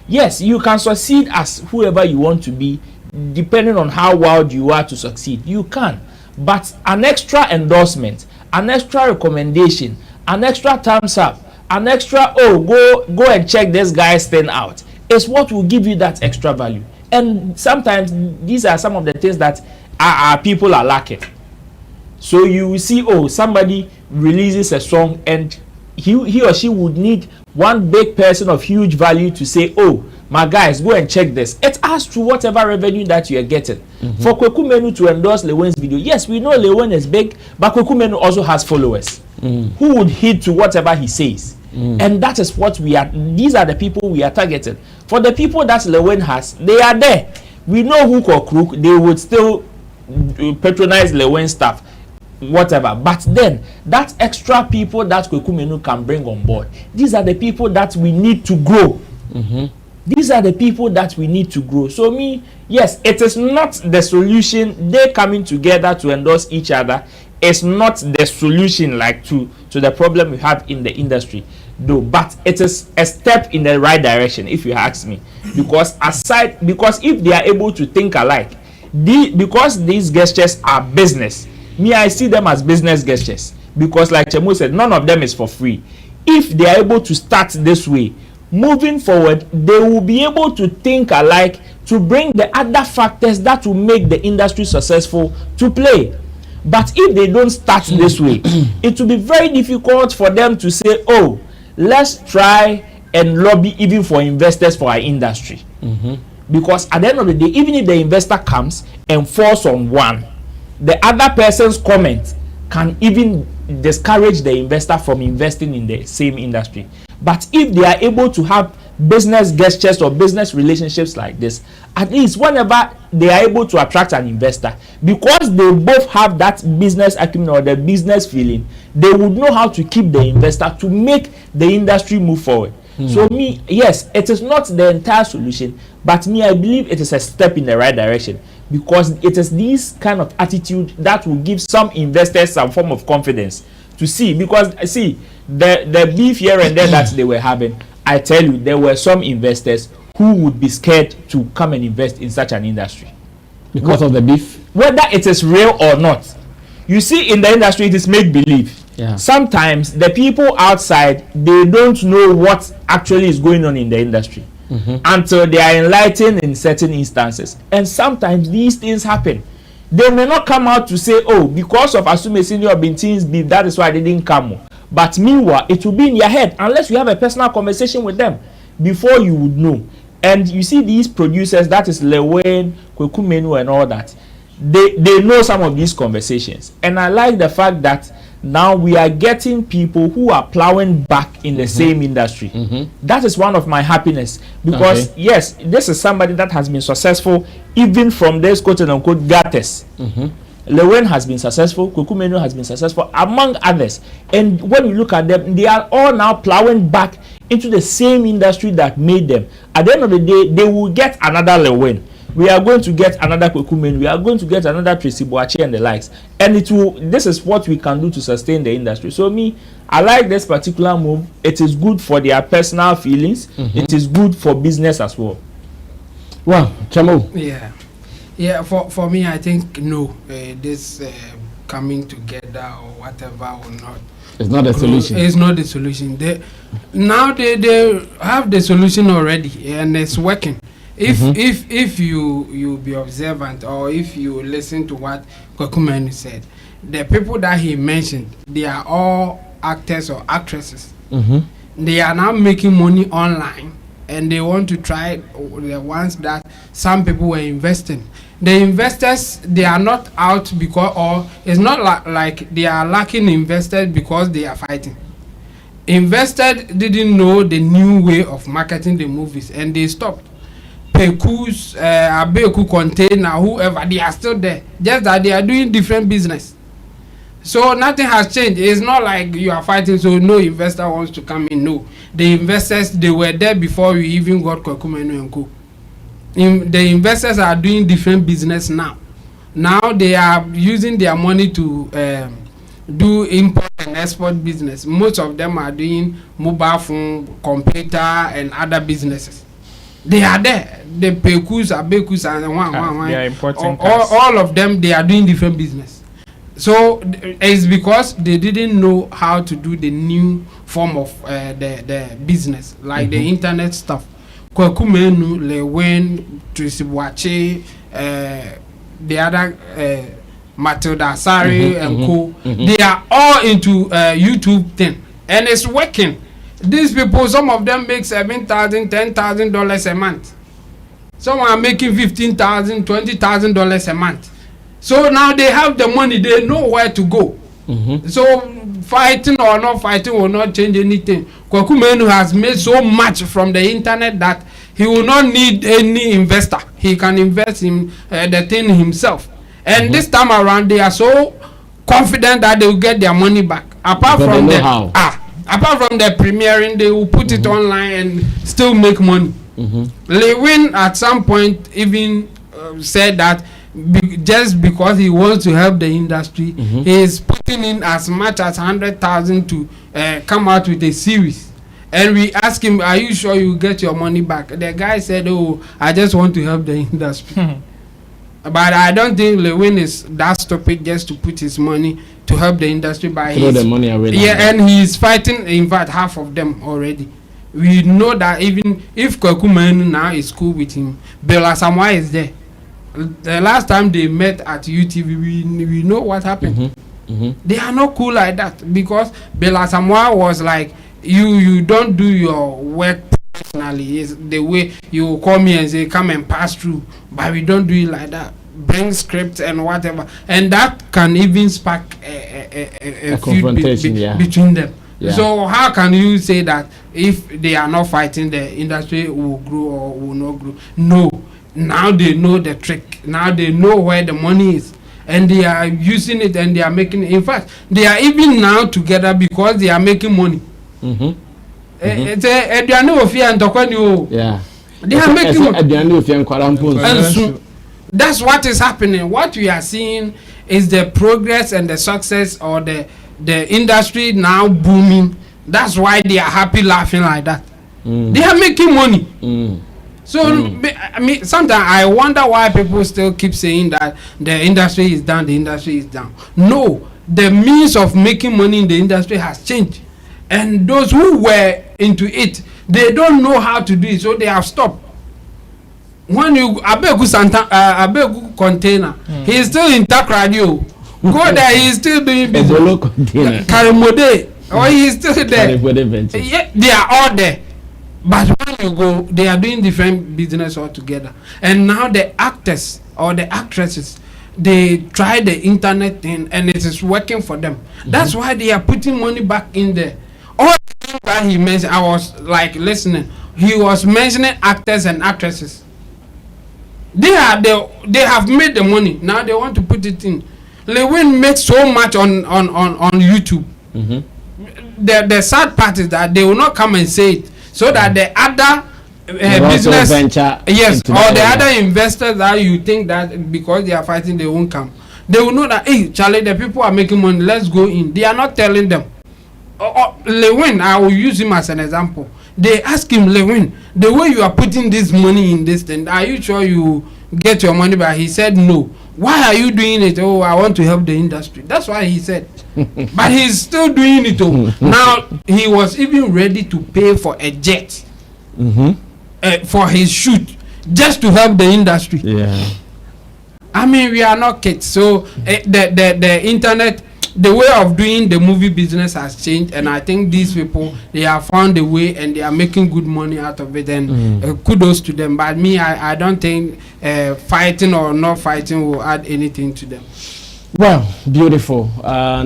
Yes, you can succeed as whoever you want to be, depending on how wild you are to succeed. You can. But an extra endorsement, an extra recommendation, an extra thumbs up, an extra go and check this guy's thing out is what will give you that extra value. And sometimes these are some of the things that our people are lacking. So you will see, somebody releases a song and he or she would need one big person of huge value to say, my guys, go and check this. It adds to whatever revenue that you are getting. For Kweku Menu to endorse Lewen's video, yes, we know Lewen is big, but Kweku Menu also has followers who would heed to whatever he says. And that is what these are the people we are targeting. For the people that Lewen has, they are there. We know hook or crook, they would still patronize Lewen's stuff, whatever. But then, that extra people that Kweku Menu can bring on board, these are the people that we need to grow. These are the people that we need to grow. So yes, it is not the solution. They coming together to endorse each other is not the solution, like to the problem we have in the industry, though. But it is a step in the right direction, if you ask me. Because if they are able to think alike, because these gestures are business, I see them as business gestures. Because like Chemo said, none of them is for free. If they are able to start this way, moving forward, they will be able to think alike to bring the other factors that will make the industry successful to play. But if they don't start this way, it will be very difficult for them to say, let's try and lobby even for investors for our industry. Because at the end of the day, even if the investor comes and falls on one, the other person's comment can even discourage the investor from investing in the same industry. But if they are able to have business gestures or business relationships like this, at least whenever they are able to attract an investor, because they both have that business acumen or the business feeling, they would know how to keep the investor to make the industry move forward. So yes, it is not the entire solution, but I believe it is a step in the right direction, because it is this kind of attitude that will give some investors some form of confidence to see. Because see, the beef here and there that they were having, I tell you, there were some investors who would be scared to come and invest in such an industry because of the beef, whether it is real or not. You see, in the industry, it is make believe. Sometimes the people outside, they don't know what actually is going on in the industry until they are enlightened in certain instances. And sometimes these things happen. They may not come out to say, because of Asume Senior Bintin's beef, that is why they didn't come. But meanwhile, it will be in your head unless you have a personal conversation with them before you would know. And you see these producers, that is Lewen, Kweku Menu and all that, they know some of these conversations. And I like the fact that now we are getting people who are plowing back in the same industry. That is one of my happiness, because yes, this is somebody that has been successful even from this quote unquote gutters. Lewen has been successful, Kweku Menu has been successful, among others. And when you look at them, they are all now plowing back into the same industry that made them. At the end of the day, they will get another Lewen. We are going to get another Kweku Menu. We are going to get another Tracy Boachi and the likes. And this is what we can do to sustain the industry. So I like this particular move. It is good for their personal feelings. It is good for business as well. Well, Chamo. Yeah, for me, I think no, this coming together or whatever or not, it's not the solution. It's not the solution. They have the solution already, and it's working. If you be observant, or if you listen to what Kweku Menu said, the people that he mentioned, they are all actors or actresses. They are now making money online, and they want to try the ones that some people were investing. The investors, they are not out because, or it's not like they are lacking investors because they are fighting. Investors didn't know the new way of marketing the movies, and they stopped. Peku's, Abeku Container, whoever, they are still there. Just that they are doing different business. So nothing has changed. It's not like you are fighting, so no investor wants to come in. No, the investors, they were there before we even got Kwakumenu and Co. The investors are doing different business now. Now they are using their money to do import and export business. Most of them are doing mobile phone, computer, and other businesses. They are there. The Pekus, Abekus, and one. They are importing all of them, they are doing different business. So it's because they didn't know how to do the new form of the business, like the internet stuff. Kwakumenu, Lewen, Tracy Wache, the other Matilda Sari and Co. They are all into YouTube thing, and it's working. These people, some of them make $7,000, $10,000 a month. Some are making $15,000, $20,000 a month. So now they have the money, they know where to go. So fighting or not fighting will not change anything. Kwakumenu has made so much from the internet that he will not need any investor. He can invest in the thing himself. And this time around, they are so confident that they will get their money back. Apart from the premiering, they will put it online and still make money. Lewin at some point even said that just because he wants to help the industry, he is putting in as much as 100,000 to come out with a series. And we asked him, are you sure you get your money back? The guy said, oh, I just want to help the industry. But I don't think Lewin is that stupid just to put his money to help the industry by throw the money away. Yeah, and he is fighting, in fact, half of them already. We know that even if Kwakumenu now is cool with him, Bella Samoa is there. The last time they met at UTV, we know what happened. They are not cool like that, because Bella Samoa was like, you don't do your work personally. It's the way you call me and say come and pass through, but we don't do it like that. Bring scripts and whatever, and that can even spark a confrontation between them. So how can you say that if they are not fighting, the industry will grow or will not grow? No. Now they know the trick. Now they know where the money is, and they are using it, and they are making it. In fact, they are even now together because they are making money. They are making money. That's what is happening. What we are seeing is the progress and the success, or the industry now booming. That's why they are happy, laughing like that. They are making money. So I mean, sometimes I wonder why people still keep saying that the industry is down, the industry is down. No, the means of making money in the industry has changed, and those who were into it, they don't know how to do it, so they have stopped. When you Abegu container, he is still in Tac Radio. Go there, he is still doing business. Karimode, or he is still there. Yeah, they are all there. But when you go, they are doing different business altogether. And now the actors or the actresses, they try the internet thing, and it is working for them. That's why they are putting money back in there. All the things that he mentioned, I was like listening. He was mentioning actors and actresses. They have made the money. Now they want to put it in. Lewin makes so much on YouTube. The sad part is that they will not come and say it, so that the other business, or the other investors that you think that because they are fighting they won't come, they will know that, hey Charlie, the people are making money, let's go in. They are not telling them. Lewin, I will use him as an example. They ask him, Lewin, the way you are putting this money in this thing, are you sure you get your money back? He said no. Why are you doing it? Oh, I want to help the industry. That's why he said. But he's still doing it. Oh. Now he was even ready to pay for a jet for his shoot, just to help the industry. I mean, we are not kids. So the internet, the way of doing the movie business has changed, and I think these people, they have found a way, and they are making good money out of it, and kudos to them. But me, I don't think fighting or not fighting will add anything to them. Well, beautiful.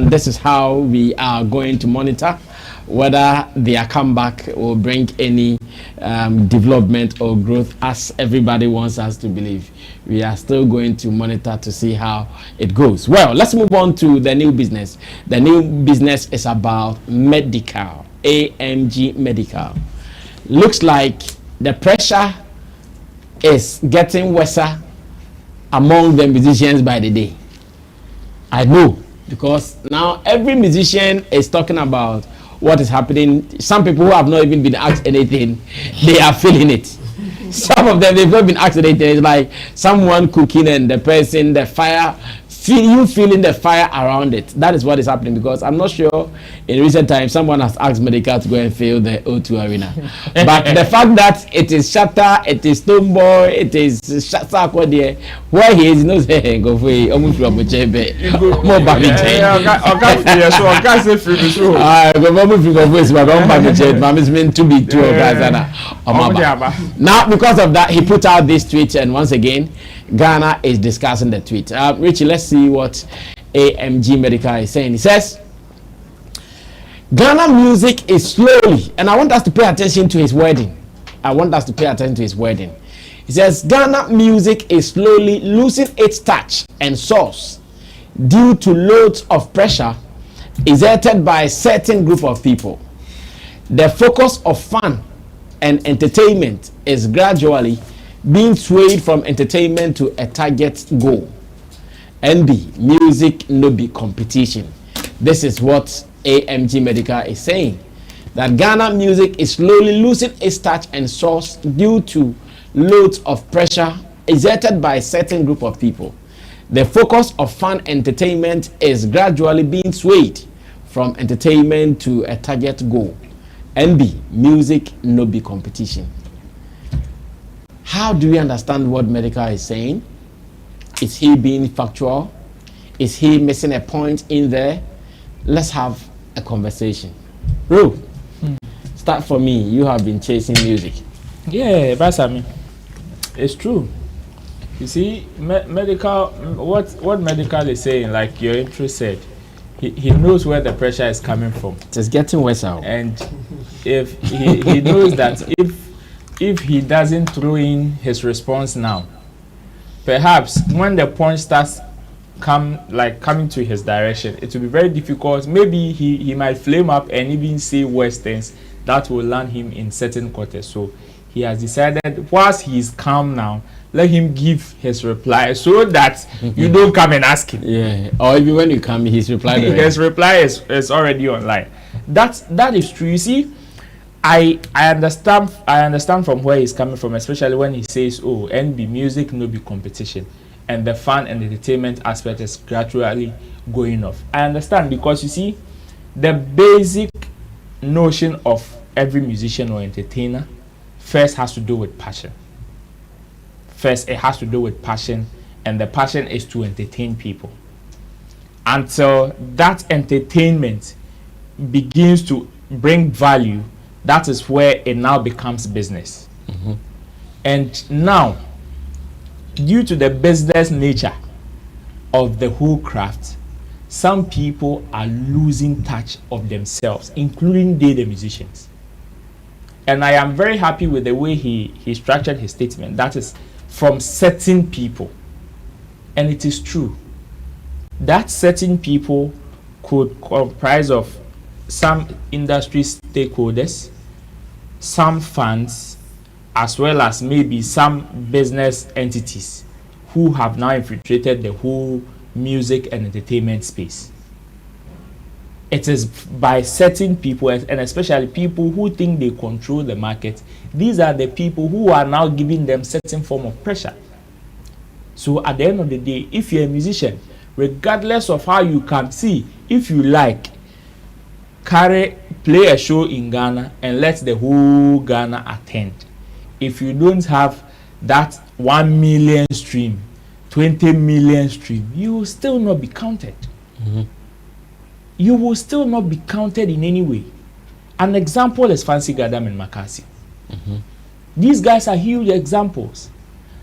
This is how we are going to monitor whether their comeback will bring any development or growth, as everybody wants us to believe. We are still going to monitor to see how it goes. Well, let's move on to the new business. The new business is about Medikal, AMG Medikal. Looks like the pressure is getting worse among the musicians by the day. I know, because now every musician is talking about what is happening. Some people who have not even been asked anything, they are feeling it. Some of them, they've not been asked anything. It's like someone cooking and the person, the fire, you feeling the fire around it. That is what is happening, because I'm not sure in recent times someone has asked Medikal to go and fill the O2 arena. But the fact that it is Shatta, it is Stoneboy, it is Shatta there, where he is, he knows, hey, go for it, almost from a chamber. More back in chain. Now, because of that, he put out this tweet, and once again, Ghana is discussing the tweet. Richie, let's see what AMG Medikal is saying. He says, Ghana music is slowly, and I want us to pay attention to his wording. He says, Ghana music is slowly losing its touch and source due to loads of pressure exerted by a certain group of people. The focus of fun and entertainment is gradually being swayed from entertainment to a target goal. NB, music no be competition. This is what AMG Medikal is saying. That Ghana music is slowly losing its touch and source due to loads of pressure exerted by a certain group of people. The focus of fun entertainment is gradually being swayed from entertainment to a target goal. NB, music no be competition. How do we understand what Medikal is saying? Is he being factual? Is he missing a point in there? Let's have a conversation. Bro, start for me. You have been chasing music. Yeah, but Sammy, it's true. You see, Medikal, what Medikal is saying, like your intro said, he knows where the pressure is coming from. It's getting worse out. And if he knows that if he doesn't throw in his response now, perhaps when the point starts coming to his direction, it will be very difficult. Maybe he might flame up and even say worse things that will land him in certain quarters. So he has decided, whilst he is calm now, let him give his reply so that you don't come and ask him. Yeah, or even when you come, his reply his reply is already online. That is true. You see, I understand from where he's coming from, especially when he says, oh, NB, music no be competition, and the fun and entertainment aspect is gradually going off. I understand, because you see, the basic notion of every musician or entertainer first has to do with passion. First, it has to do with passion, and the passion is to entertain people. Until that entertainment begins to bring value, that is where it now becomes business. And now, due to the business nature of the whole craft, some people are losing touch of themselves, including the musicians. And I am very happy with the way he structured his statement. That is from certain people. And it is true. That certain people could comprise of some industry stakeholders, some fans, as well as maybe some business entities who have now infiltrated the whole music and entertainment space. It is by certain people, and especially people who think they control the market. These are the people who are now giving them certain form of pressure. So at the end of the day, if you're a musician, regardless of how you can see, if you like, play a show in Ghana and let the whole Ghana attend. If you don't have that 1 million stream, 20 million stream, you will still not be counted. You will still not be counted in any way. An example is Fancy Gadam and Makasi. These guys are huge examples.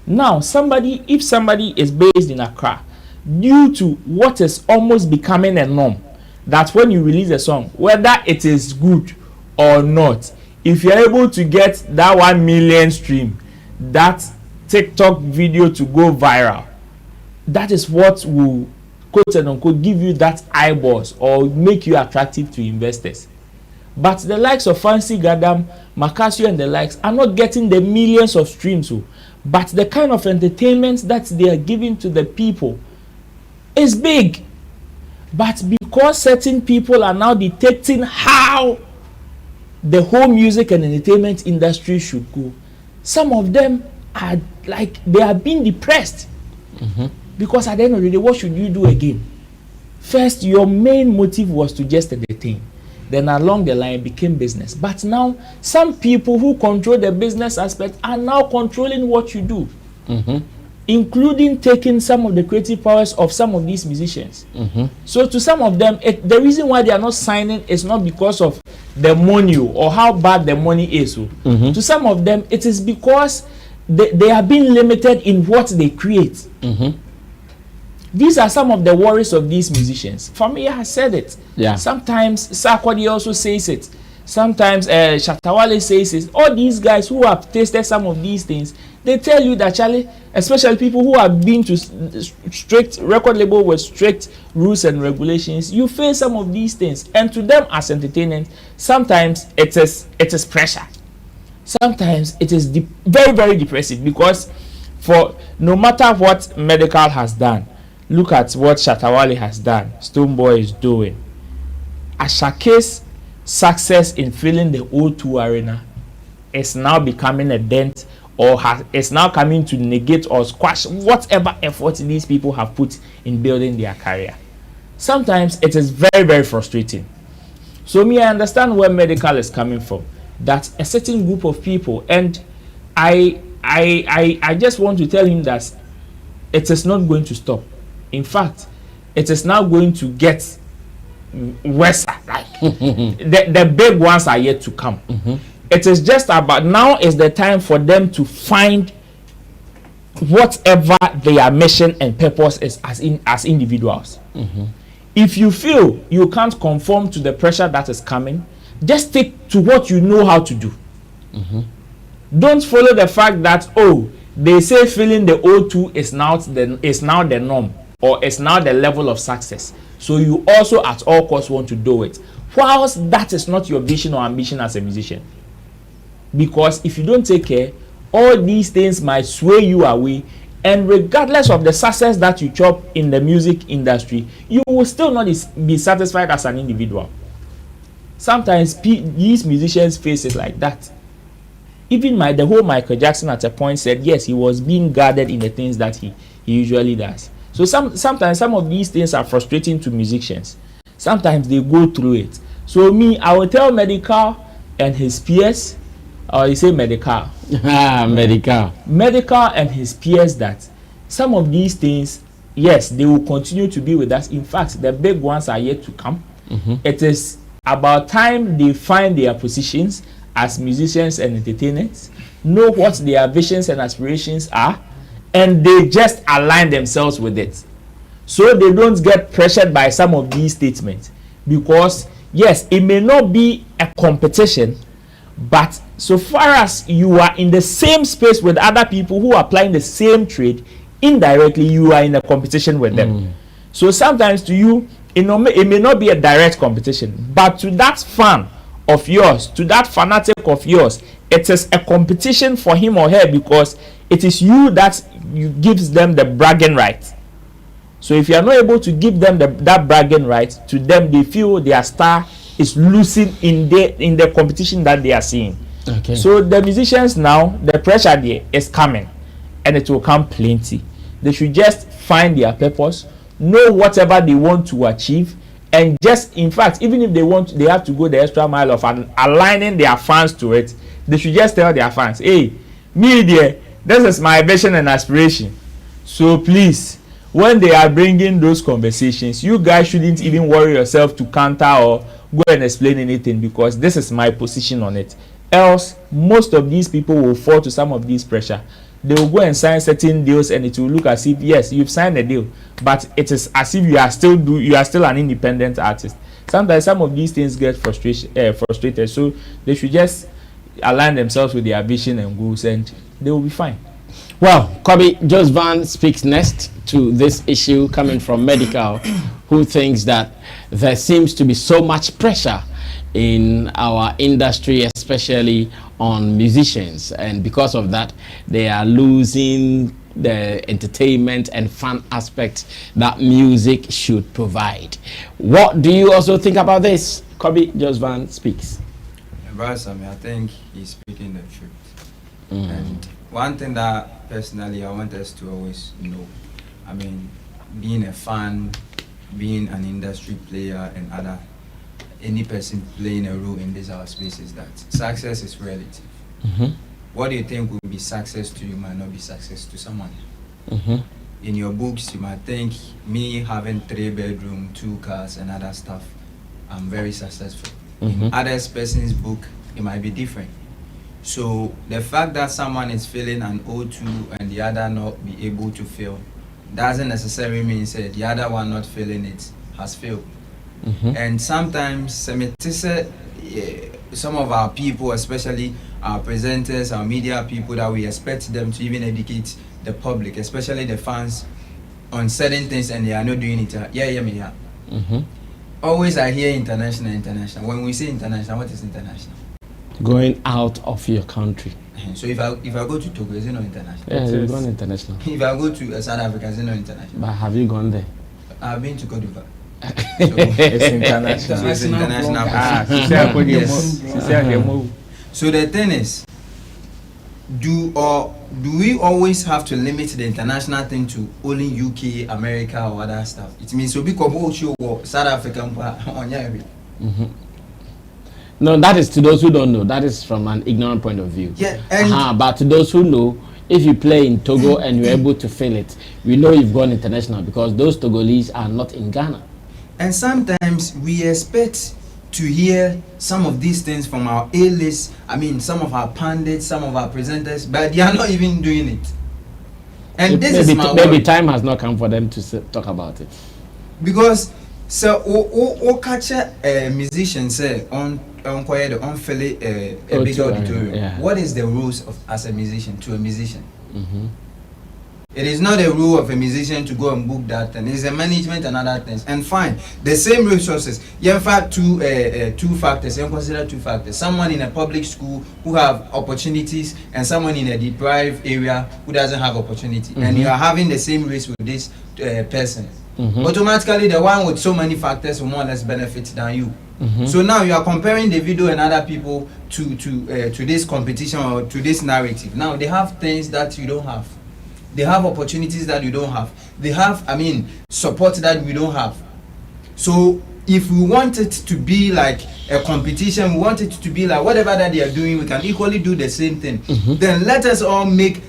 Now, if somebody is based in Accra, due to what is almost becoming a norm, that when you release a song, whether it is good or not, if you're able to get that 1 million stream, that TikTok video to go viral, that is what will, quote and unquote, give you that eyeballs or make you attractive to investors. But the likes of Fancy Gadam, Makasio and the likes are not getting the millions of streams. But the kind of entertainment that they are giving to the people is big. But because certain people are now dictating how the whole music and entertainment industry should go, some of them are like, they are being depressed. Because at the end of the day, what should you do again? First, your main motive was to just entertain. Then along the line, it became business. But now, some people who control the business aspect are now controlling what you do. Including taking some of the creative powers of some of these musicians. So to some of them, the reason why they are not signing is not because of the money or how bad the money is. To some of them, it is because they are being limited in what they create. These are some of the worries of these musicians. Family has said it. Yeah. Sometimes Sarkodie also says it. Sometimes Shatta says it. All these guys who have tasted some of these things, they tell you that, Charlie, especially people who have been to strict record label with strict rules and regulations, you face some of these things. And to them as entertainment, sometimes it is pressure. Sometimes it is very, very depressing, because for no matter what Medikal has done, look at what Shatta has done, Stonebwoy is doing. Ashake's success in filling the O2 arena is now becoming a dent, or is now coming to negate or squash whatever effort these people have put in building their career. Sometimes it is very, very frustrating. So I understand where Medikal is coming from, that a certain group of people, and I just want to tell him that it is not going to stop. In fact, it is now going to get worse. Like the big ones are yet to come. It is just about now is the time for them to find whatever their mission and purpose is as individuals. If you feel you can't conform to the pressure that is coming, just stick to what you know how to do. Don't follow the fact that, oh, they say filling the O2 is now the norm, or is now the level of success, so you also at all costs want to do it, whilst that is not your vision or ambition as a musician. Because if you don't take care, all these things might sway you away, and regardless of the success that you chop in the music industry, you will still not be satisfied as an individual. Sometimes these musicians face it like that. Even the whole Michael Jackson at a point said yes, he was being guarded in the things that he usually does. So sometimes some of these things are frustrating to musicians. Sometimes they go through it. So I will tell Medikal and his peers, or you say Medikal. Medikal and his peers, that some of these things, yes, they will continue to be with us. In fact, the big ones are yet to come. It is about time they find their positions as musicians and entertainers, know what their visions and aspirations are, and they just align themselves with it, so they don't get pressured by some of these statements. Because yes, it may not be a competition, but so far as you are in the same space with other people who are applying the same trade, indirectly you are in a competition with them. So sometimes to you, it may not be a direct competition, but to that fan of yours, to that fanatic of yours, it is a competition for him or her, because it is you that gives them the bragging right. So if you are not able to give them that bragging right, to them they feel their star is losing in the competition that they are seeing. Okay. So the musicians now, the pressure there is coming, and it will come plenty. They should just find their purpose, know whatever they want to achieve, and just, in fact, even if they have to go the extra mile of aligning their fans to it, they should just tell their fans, hey, me there, this is my vision and aspiration. So please, when they are bringing those conversations, you guys shouldn't even worry yourself to counter or go and explain anything, because this is my position on it. Else, most of these people will fall to some of this pressure. They will go and sign certain deals, and it will look as if yes, you've signed a deal, but it is as if you are still an independent artist. sometimes some of these things get frustrated. So they should just align themselves with their vision and goals, and they will be fine. Well, Kobe Josvan speaks next to this issue coming from Medikal, who thinks that there seems to be so much pressure in our industry, especially on musicians, and because of that, they are losing the entertainment and fun aspect that music should provide. What do you also think about this? Kobe Josvan speaks. Brother Sammy, I think he's speaking the truth. And one thing that personally I want us to always know, I mean, being a fan, being an industry player, and any person playing a role in this our space, is that success is relative. What do you think will be success to you might not be success to someone. In your books, you might think me having 3-bedroom, 2 cars, and other stuff, I'm very successful. In other person's book, it might be different. So the fact that someone is feeling an O2 and the other not be able to feel doesn't necessarily mean that the other one not feeling it has failed. And sometimes some of our people, especially our presenters, our media people, that we expect them to even educate the public, especially the fans, on certain things, and they are not doing it. Always I hear international. When we say international, what is international? Going out of your country. So if I go to Togo, is it not international? Yeah, you've gone international. If I go to South Africa, is it not international? But have you gone there? I've been to Cote d'Ivoire. It's international. So it's international. So the thing is, do we always have to limit the international thing to only UK, America, or other stuff? It means so because South African on No, that is to those who don't know. That is from an ignorant point of view. Yeah, but to those who know, if you play in Togo and you're able to feel it, we know you've gone international, because those Togolese are not in Ghana. And sometimes we expect to hear some of these things from our A-list, I mean, some of our pundits, some of our presenters, but they are not even doing it. And maybe time has not come for them to talk about it. Because so catch a musician say on quiet on Philly a big auditorium. Yeah. What is the rules of as a musician to a musician? It is not a rule of a musician to go and book that, and it's a management and other things. And fine, the same resources. You in fact two factors. You consider 2 factors. Someone in a public school who have opportunities, and someone in a deprived area who doesn't have opportunity. And you are having the same race with this person. Automatically, the one with so many factors will more or less benefit than you. So now you are comparing the video and other people to this competition or to this narrative. Now they have things that you don't have. They have opportunities that you don't have. They have, I mean, support that we don't have. So if we want it to be like a competition, we want it to be like whatever that they are doing, we can equally do the same thing. Then let us all make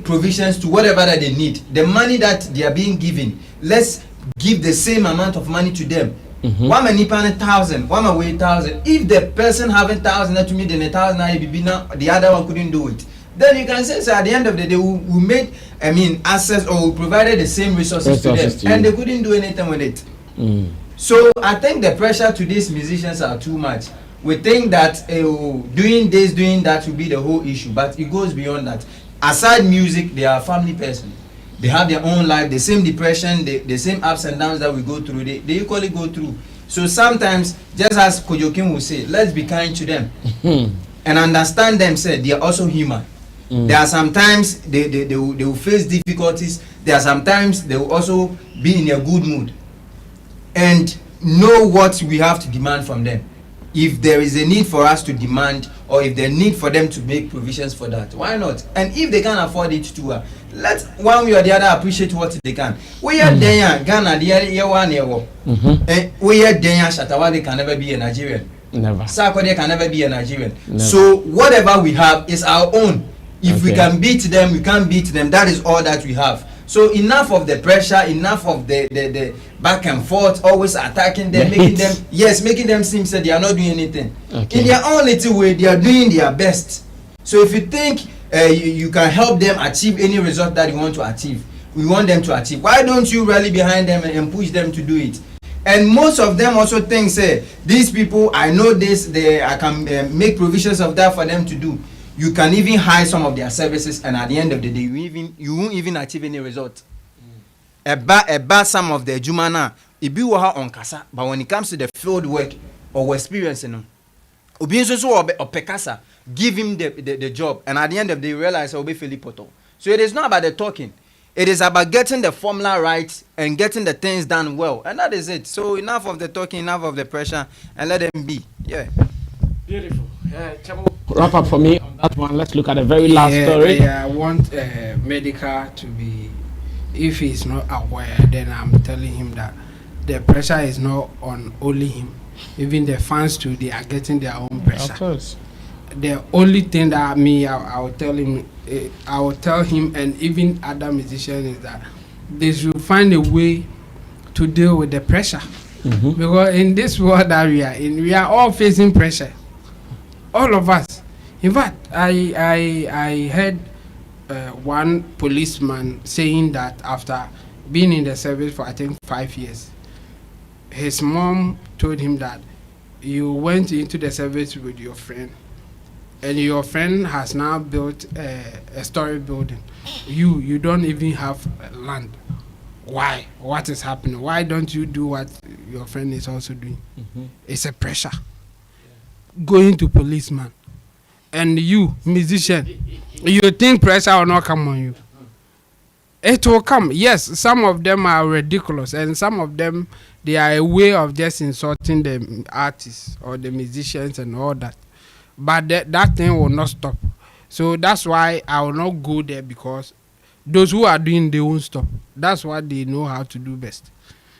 provisions to whatever that they need. The money that they are being given, let's give the same amount of money to them. One man 1,000, one man 1,000. If the person having 1,000 to me, then 1,000, the other one couldn't do it. Then you can say, so at the end of the day, we made, I mean, access, or we provided the same resources to them, and they couldn't do anything with it. So I think the pressure to these musicians are too much. We think that doing this, doing that will be the whole issue, but it goes beyond that. Aside music, they are a family person. They have their own life, the same depression, the same ups and downs that we go through, they equally go through. So sometimes, just as Kojokin will say, let's be kind to them and understand them, say they are also human. There are sometimes they will face difficulties. There are sometimes they will also be in a good mood, and know what we have to demand from them. If there is a need for us to demand, or if there's need for them to make provisions for that, why not? And if they can afford it too, let one way or the other appreciate what they can. We are there, Ghana, the year 1 year. We are there, Shatta can never be a Nigerian. Never. Sarkodie can never be a Nigerian. Never. So whatever we have is our own. If we can beat them, we can't beat them. That is all that we have. So enough of the pressure, enough of the back and forth, always attacking them, making them seem that they are not doing anything. In their own little way, they are doing their best. So if you think you can help them achieve any result that you want to achieve, we want them to achieve. Why don't you rally behind them and push them to do it? And most of them also think, say, these people, I know this, I can make provisions of that for them to do. You can even hire some of their services, and at the end of the day, you won't even achieve any result. About some of the Jumana, it be on Kasa, but when it comes to the field work or experience, Pekasa, give him the job, and at the end of the day, you realize I'll be Philip Poto. So it is not about the talking. It is about getting the formula right and getting the things done well. And that is it. So enough of the talking, enough of the pressure, and let them be. Yeah. Beautiful. Wrap up for me on that one. Let's look at the very last story. Yeah, I want Medikal to be, if he's not aware, then I'm telling him that the pressure is not on only him. Even the fans too, they are getting their own pressure. Of course. The only thing that I will tell him, and even other musicians, is that they should find a way to deal with the pressure. Because in this world that we are in, we are all facing pressure. All of us. In fact, I heard one policeman saying that after being in the service for I think 5 years, his mom told him that you went into the service with your friend, and your friend has now built a story building. You don't even have land. Why? What is happening? Why don't you do what your friend is also doing? It's a pressure. Going to policeman, and you musician, you think pressure will not come on you? It will come. Yes, some of them are ridiculous, and some of them, they are a way of just insulting the artists or the musicians and all that. But that thing will not stop. So that's why I will not go there, because those who are doing, they won't stop. That's what they know how to do best.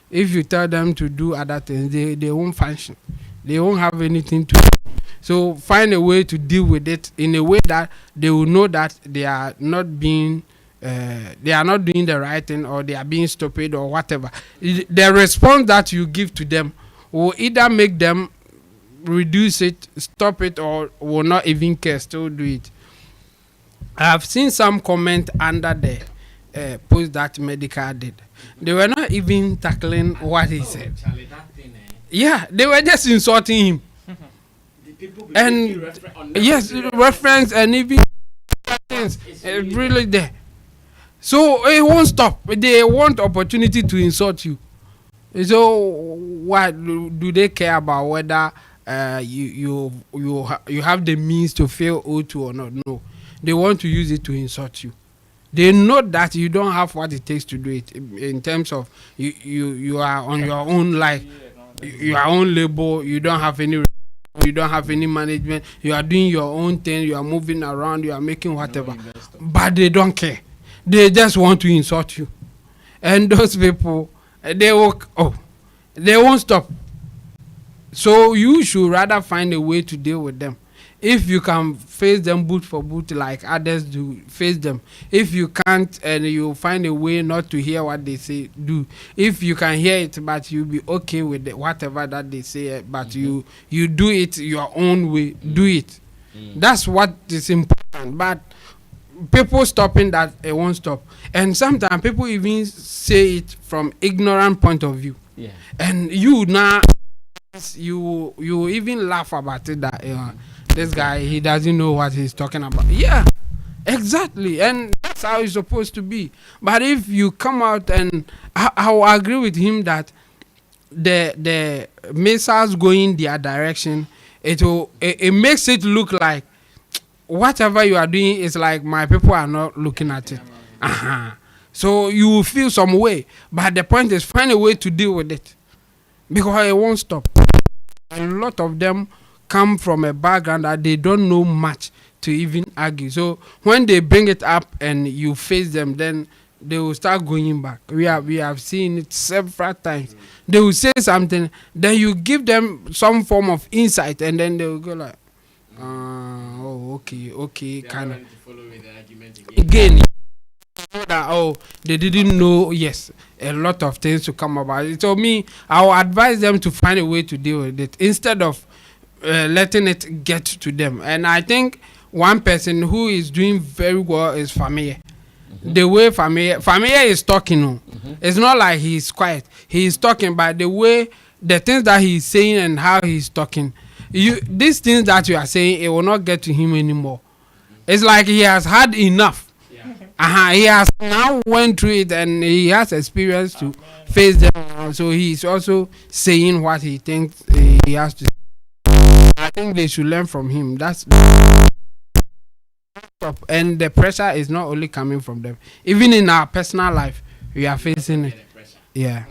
If you tell them to do other things, they won't function. They won't have anything to do. So find a way to deal with it in a way that they will know that they are not being they are not doing the right thing, or they are being stupid or whatever. The response that you give to them will either make them reduce it, stop it, or will not even care, still do it. I have seen some comment under the post that Medikal did. They were not even tackling what he said. Yeah, they were just insulting him. And yes, reference and even things really there. So it won't stop. They want opportunity to insult you. So why do they care about whether you have the means to feel O2 or not? No, they want to use it to insult you. They know that you don't have what it takes to do it. In terms of you are on your own life, your own label. You don't have any management. You are doing your own thing. You are moving around. You are making whatever, but they don't care. They just want to insult you, and those people, they won't stop. So you should rather find a way to deal with them. If you can face them boot for boot like others do, face them. If you can't, and you find a way not to hear what they say, do. If you can hear it, but you be okay with whatever that they say, but you do it your own way, do it. That's what is important. But people stopping that, it won't stop. And sometimes people even say it from ignorant point of view. Yeah. And you now, you even laugh about it that this guy, he doesn't know what he's talking about. Yeah, exactly. And that's how it's supposed to be. But if you come out, and I will agree with him that the missiles going their direction, it makes it look like whatever you are doing is like my people are not looking at it. So you will feel some way. But the point is, find a way to deal with it, because it won't stop. A lot of them come from a background that they don't know much to even argue. So when they bring it up and you face them, then they will start going back. We have seen it several times. They will say something, then you give them some form of insight, and then they will go like, okay, kind of. Again, that they didn't know. Yes, a lot of things to come about it. So me, I will advise them to find a way to deal with it instead of letting it get to them. And I think one person who is doing very well is Family. The way Family is talking, It's not like he's quiet. He's talking by the way, the things that he's saying and how he's talking. These things that you are saying, it will not get to him anymore. It's like he has had enough. He has now went through it and he has experience to face them. So he's also saying what he thinks he has to say. I think they should learn from him. And the pressure is not only coming from them. Even in our personal life, we are facing it. Yeah.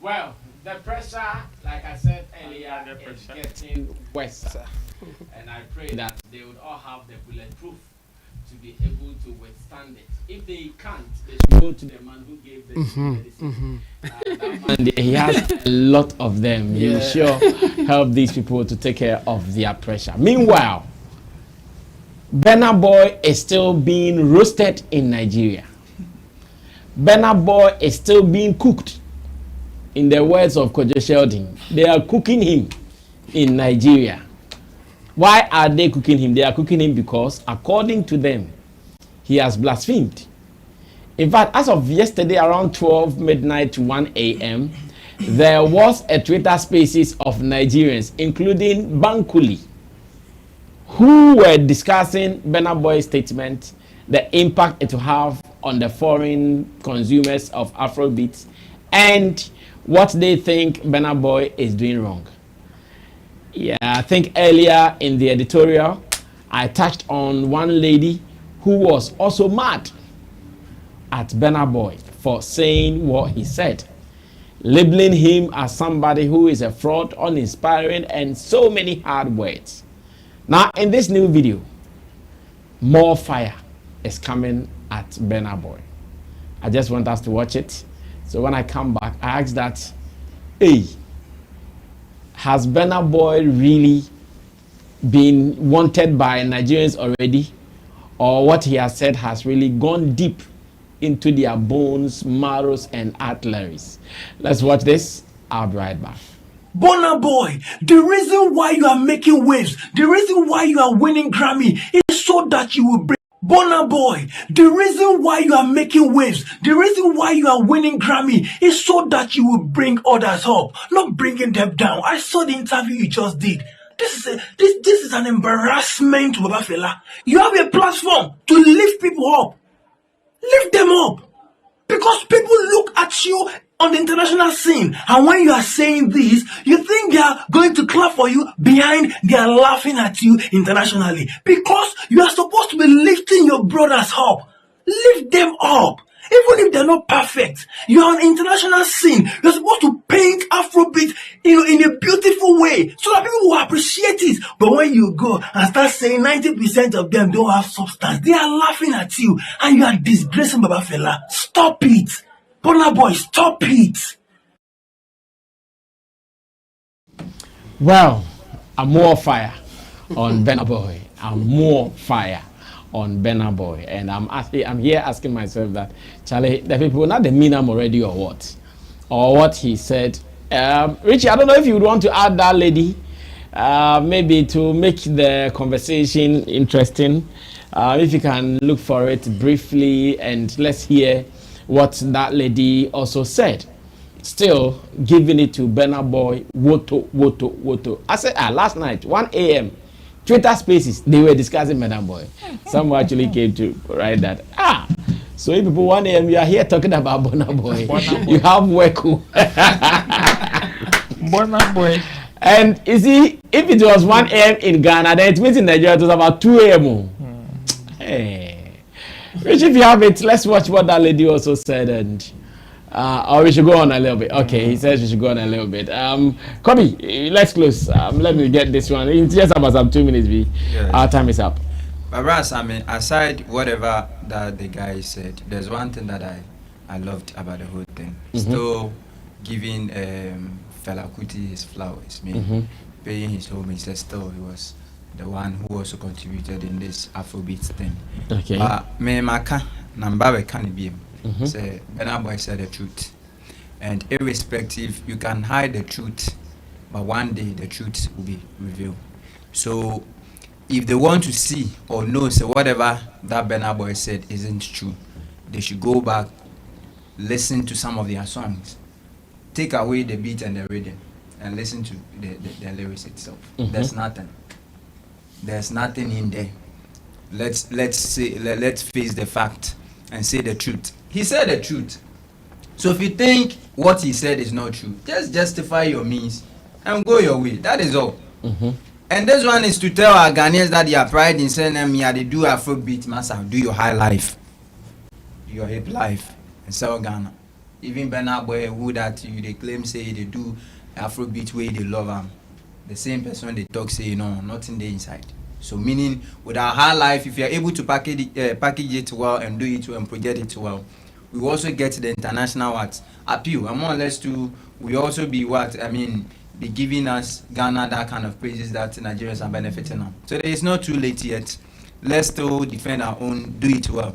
Well, the pressure, like I said earlier, is getting worse. And I pray that they would all have the bulletproof to be able to withstand it. If they can't, they should go to the man who gave them medicine. That man, he has a lot of them. He will sure help these people to take care of their pressure. Meanwhile, Burna Boy is still being roasted in Nigeria. Burna Boy is still being cooked. In the words of Kojo Sheldon, they are cooking him in Nigeria. Why are they cooking him? They are cooking him because, according to them, he has blasphemed. In fact, as of yesterday around 12 midnight to 1 a.m., there was a Twitter spaces of Nigerians, including Bankuli, who were discussing Burna Boy's statement, the impact it will have on the foreign consumers of Afrobeats, and what they think Burna Boy is doing wrong. Yeah, I think earlier in the editorial, I touched on one lady who was also mad at Burna Boy for saying what he said, labeling him as somebody who is a fraud, uninspiring, and so many hard words. Now, in this new video, more fire is coming at Burna Boy. I just want us to watch it. So when I come back, I ask that, hey, has Burna Boy really been wanted by Nigerians already? Or what he has said has really gone deep into their bones, marrows, and arteries? Let's watch this. I'll be right back. Burna Boy, the reason why you are making waves, the reason why you are winning Grammy is so that you will bring. Burna Boy, the reason why you are making waves, the reason why you are winning Grammy is so that you will bring others up, not bringing them down. I saw the interview you just did. This is an embarrassment to Baba Fela. You have a platform to lift people up. Lift them up. Because people look at you on the international scene, and when you are saying this, you think they are going to clap for you. Behind, they are laughing at you internationally. Because you are supposed to be lifting your brothers up. Lift them up. Even if they're not perfect, you are on international scene. You're supposed to paint Afrobeat, in a beautiful way, so that people will appreciate it. But when you go and start saying 90% of them don't have substance, they are laughing at you, and you are disgracing Baba Fela. Stop it, Burna Boy. Stop it. Well, I'm more fire on Burna Boy. I'm more fire on Burna Boy, and I'm here asking myself that, Charlie, the people not the mean I'm already or what he said. Richie, I don't know if you would want to add that lady, maybe to make the conversation interesting. If you can look for it briefly, and let's hear what that lady also said. Still giving it to Burna Boy, woto. I said last night, 1 a.m. Twitter spaces, they were discussing Burna Boy. Someone actually came to write that. So if people 1 a.m. you are here talking about Burna Boy, you have work. Burna Boy. And you see, if it was 1 a.m. in Ghana, then it means in Nigeria it was about 2 a.m. Hey. Rich, if you have it, let's watch what that lady also said, and or we should go on a little bit. Okay, he says we should go on a little bit. Kobe, let's close. Let me get this one. It's just about some 2 minutes. Yes. Our time is up. But Sammy, aside whatever that the guy said, there's one thing that I loved about the whole thing. Still giving Fela Kuti his flowers, paying his homage. Still, he was the one who also contributed in this Afrobeat thing. Okay. Me maka nambawe kanibiem. Say Burna Boy said the truth, and irrespective, you can hide the truth, but one day the truth will be revealed. So if they want to see or know, say whatever that Burna Boy said isn't true, they should go back listen to some of their songs. Take away the beat and the rhythm and listen to the lyrics itself. There's nothing. There's nothing in there. Let's face the fact and say the truth. He said the truth. So if you think what he said is not true, just justify your means and go your way. That is all. And this one is to tell our Ghanaians that they are pride in saying them, yeah, they do Afrobeat, master, do your high life, do your hip life, and sell Ghana. Even Burna Boy, who that you they claim say they do Afrobeat way they love them. The same person they talk say no, nothing there inside. So meaning with our high life, if you are able to package it well and do it well and project it well, we also get the international appeal. And more or less to we also be be giving us Ghana that kind of praises that Nigerians are benefiting on. So it's not too late yet. Let's still defend our own, do it well.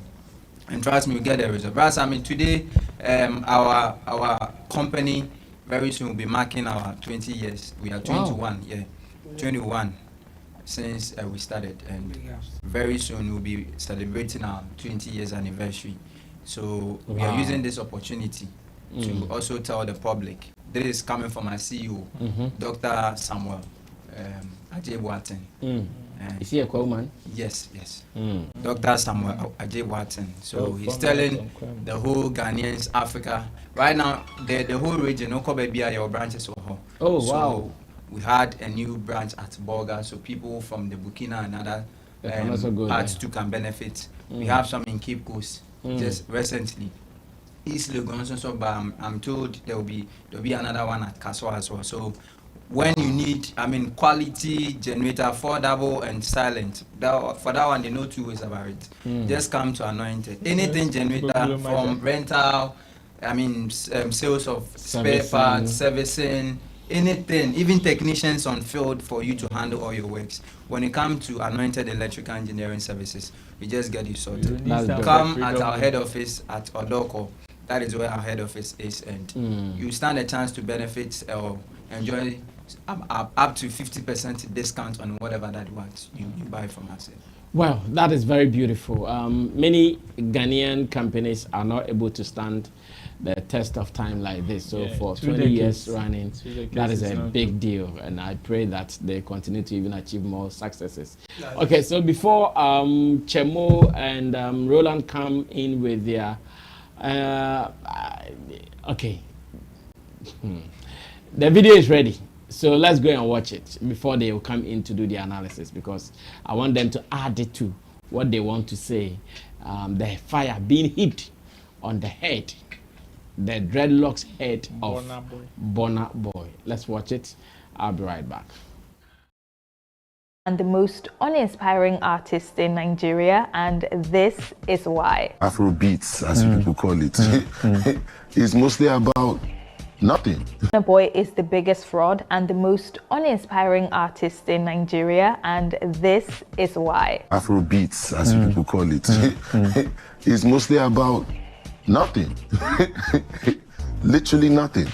And trust me, we get the result. Brass, today, our company very soon will be marking our 20 years. We are 21, 21 since we started. And very soon we'll be celebrating our 20 years anniversary. So we are using this opportunity to also tell the public. This is coming from my CEO, Dr. Samuel Ajay. Is he a call man? Yes. Dr. Samuel Ajay. So he's telling the whole Ghanaians, Africa. Right now, the whole region, your branches. Oh, so wow. We had a new branch at Bolga, so people from the Burkina and other parts too can benefit. We have some in Cape Coast just recently. East Legon, so but I'm told there will be another one at Kaswa as well. So when you need, quality generator, affordable and silent, for that one, they know 2 ways about it. Just come to Anointed. Anything generator from rental, sales of spare parts, servicing, anything, even technicians on field for you to handle all your works. When it comes to Anointed Electrical Engineering Services, we just get you sorted. Come at our head office at Odoko. That is where our head office is, and you stand a chance to benefit or enjoy up to 50% discount on whatever that you buy from us. Well, that is very beautiful. Many Ghanaian companies are not able to stand the test of time like this. So for 20 years running, that is a big deal. And I pray that they continue to even achieve more successes. Okay, so before Chemo and Roland come in with their... okay. The video is ready. So let's go and watch it before they will come in to do the analysis, because I want them to add it to what they want to say. The fire being heaped on the head, the dreadlocks head of Burna Boy. Let's watch it. I'll be right back. And the most uninspiring artist in Nigeria, and this is why. Afrobeats, as people call it, is mostly about nothing. Burna Boy is the biggest fraud and the most uninspiring artist in Nigeria, and this is why. Afrobeats, as people call it, is mostly about nothing. Literally nothing.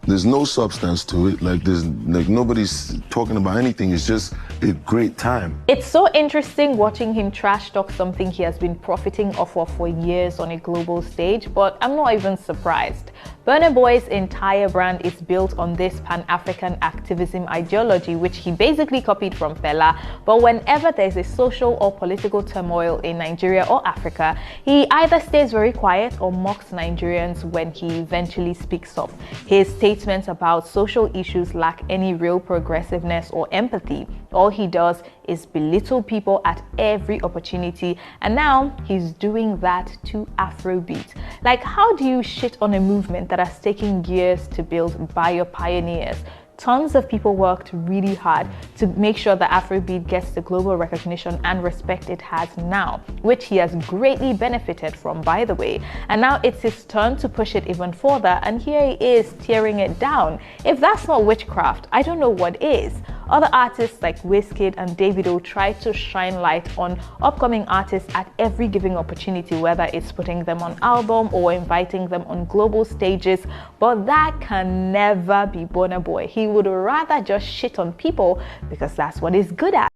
There's no substance to it. There's nobody's talking about anything. It's just a great time. It's so interesting watching him trash talk something he has been profiting off of for years on a global stage, but I'm not even surprised. Burna Boy's entire brand is built on this Pan-African activism ideology, which he basically copied from Fela. But whenever there's a social or political turmoil in Nigeria or Africa, he either stays very quiet or mocks Nigerians when he eventually speaks up. His statements about social issues lack any real progressiveness or empathy. All he does is belittle people at every opportunity, and now he's doing that to Afrobeat. How do you shit on a movement that has taken years to build by your pioneers? Tons of people worked really hard to make sure that Afrobeat gets the global recognition and respect it has now, which he has greatly benefited from, by the way. And now it's his turn to push it even further, and here he is tearing it down. If that's not witchcraft, I don't know what is. Other artists like Wizkid and Davido try to shine light on upcoming artists at every given opportunity, whether it's putting them on album or inviting them on global stages, but that can never be Burna Boy. He would rather just shit on people because that's what he's good at,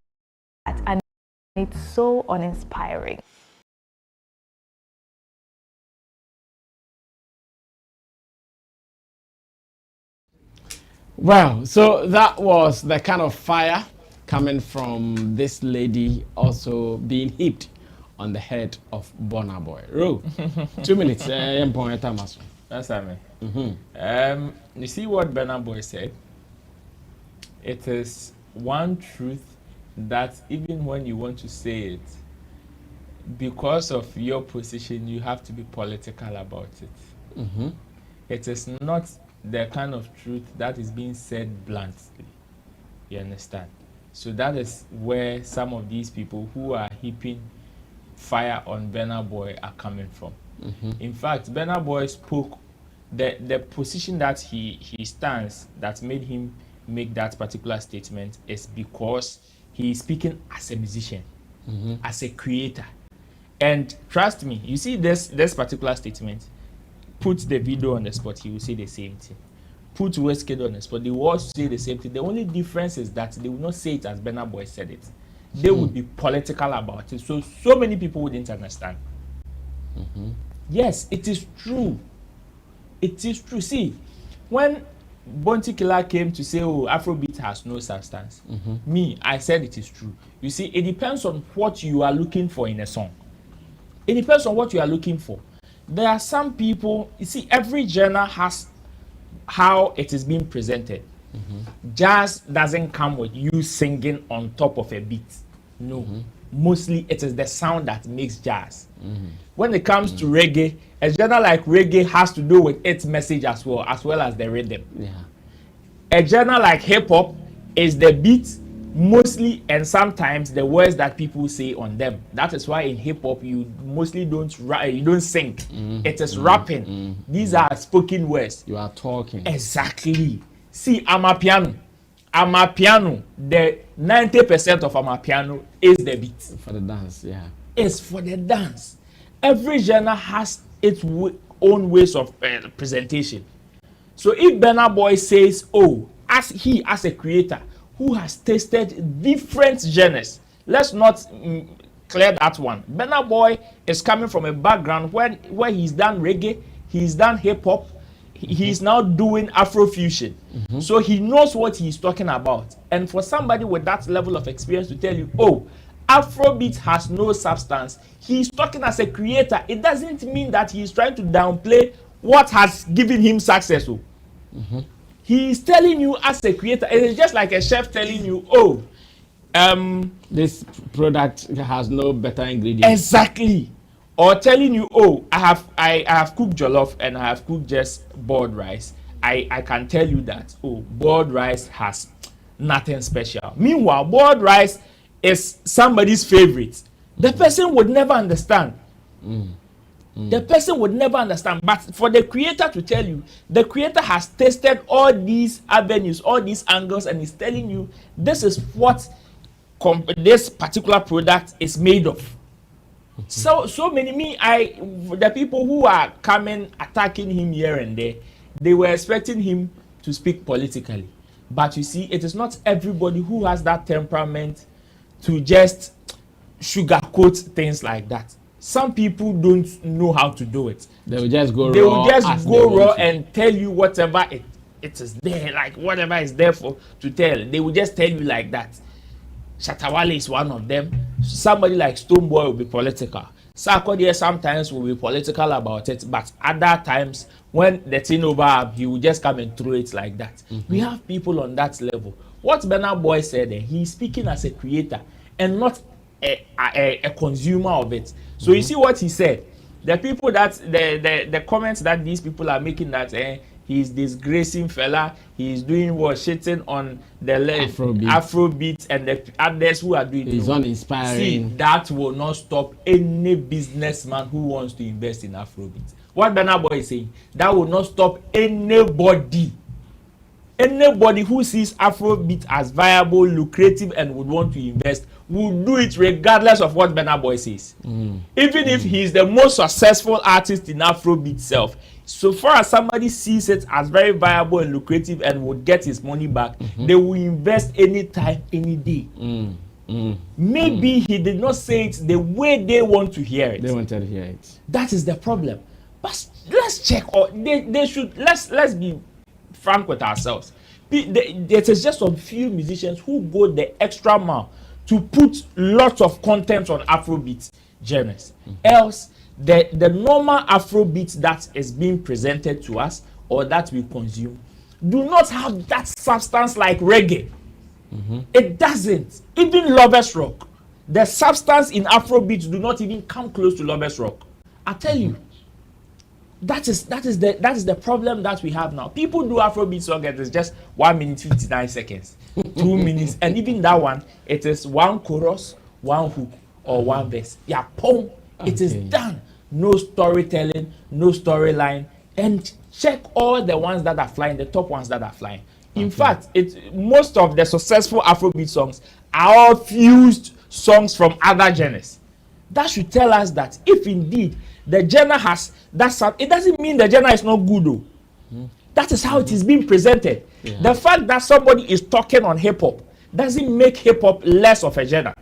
and it's so uninspiring. Well, so that was the kind of fire coming from this lady also being heaped on the head of Burna Boy. Ro, 2 minutes. That's me. You see what Burna Boy said? It is one truth that even when you want to say it, because of your position, you have to be political about it. It is not the kind of truth that is being said bluntly. You understand? So that is where some of these people who are heaping fire on Burna Boy are coming from. In fact, Burna Boy spoke the position that he stands that made him make that particular statement is because he is speaking as a musician, as a creator. And trust me, you see this particular statement, put the video on the spot, he will say the same thing. Put Wizkid on the spot, they will also say the same thing. The only difference is that they will not say it as Burna Boy said it. They would be political about it. So many people wouldn't understand. Yes, it is true. It is true. See, when Bounty Killer came to say, oh, Afrobeat has no substance, I said it is true. You see, it depends on what you are looking for in a song. It depends on what you are looking for. There are some people, you see, every genre has how it is being presented. Jazz doesn't come with you singing on top of a beat. No. Mostly it is the sound that makes jazz. When it comes to reggae, a genre like reggae has to do with its message as well as the rhythm. A genre like hip hop is the beat mostly and sometimes the words that people say on them. That is why in hip hop you mostly don't sing. It is rapping. These are spoken words. You are talking. Exactly. See, Amapiano. The 90% of Amapiano is the beat. For the dance, yeah. It's for the dance. Every genre has its own ways of presentation. So if Burna Boy says, oh, as a creator who has tasted different genres, let's not clear that one. Burna Boy is coming from a background where he's done reggae, he's done hip hop, he's now doing Afrofusion. So he knows what he's talking about. And for somebody with that level of experience to tell you, oh, Afrobeat has no substance, he's talking as a creator. It doesn't mean that he's trying to downplay what has given him success. He is telling you as a creator. It is just like a chef telling you, oh, this product has no better ingredients. Exactly. Or telling you, oh, I have cooked jollof and I have cooked just boiled rice. I can tell you that, oh, boiled rice has nothing special. Meanwhile, boiled rice is somebody's favorite. The person would never understand. The person would never understand. But for the creator to tell you, the creator has tested all these avenues, all these angles, and is telling you this is what this particular product is made of. So many the people who are coming attacking him here and there, they were expecting him to speak politically. But you see, it is not everybody who has that temperament to just sugarcoat things like that. Some people don't know how to do it. They will just go raw. They will just go raw and tell you whatever it is there, like whatever is there for to tell. They will just tell you like that. Shatta is one of them. Somebody like Stonebwoy will be political. Sarkodie sometimes will be political about it, but other times when the thing over, he will just come and throw it like that. We have people on that level. What Burna Boy said, he's speaking as a creator and not a consumer of it. So you see what he said. The people that the comments that these people are making that he's disgracing fella, he's doing what, shitting on the Afrobeat and the others who are doing. He's uninspiring. See, that will not stop any businessman who wants to invest in Afrobeat. What Burna Boy is saying, that will not stop anybody. Anybody who sees Afrobeat as viable, lucrative, and would want to invest will do it regardless of what Burna Boy says. Even if he's the most successful artist in Afrobeat itself, so far as somebody sees it as very viable and lucrative and would get his money back, they will invest anytime, any day. Maybe he did not say it the way they want to hear it. They wanted to hear it. That is the problem. But let's check. Or they should let's be frank with ourselves. There is just a few musicians who go the extra mile to put lots of content on Afrobeat genres. Else, the normal Afrobeat that is being presented to us or that we consume do not have that substance like reggae. It doesn't. Even Lovers Rock, the substance in Afrobeat do not even come close to Lovers Rock. I tell you, that is the problem that we have now. People do Afrobeat song and it's just 1 minute 59 seconds, 2 minutes, and even that one, it is one chorus, one hook, or one verse. Yeah, boom, it is done. No storytelling, no storyline, and check all the ones that are flying, the top ones that are flying. In fact, most of the successful Afrobeat songs are all fused songs from other genres. That should tell us that if indeed the genre has that sound, it doesn't mean the genre is not good though. That is how it is being presented. The fact that somebody is talking on hip hop doesn't make hip hop less of a genre.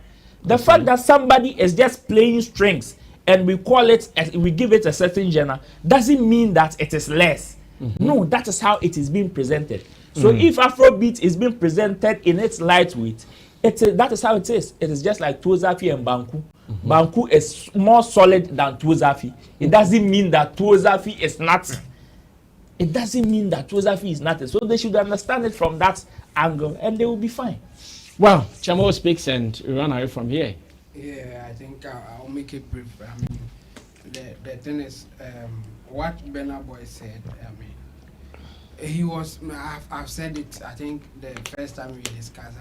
The fact that somebody is just playing strings and we call it, we give it a certain genre, doesn't mean that it is less. No, that is how it is being presented. So if Afrobeat is being presented in its lightweight, that is how it is. It is just like Tuozafi and Banku. Banku is more solid than Tuozafi. It doesn't mean that Tuozafi is nothing. It doesn't mean that Tuozafi is nothing. So they should understand it from that angle and they will be fine. Well, Chamo speaks and we run away from here. Yeah, I think I'll make it brief. I mean, the thing is, what Burna Boy said, I mean, he was, I've said it, I think the first time we discussed,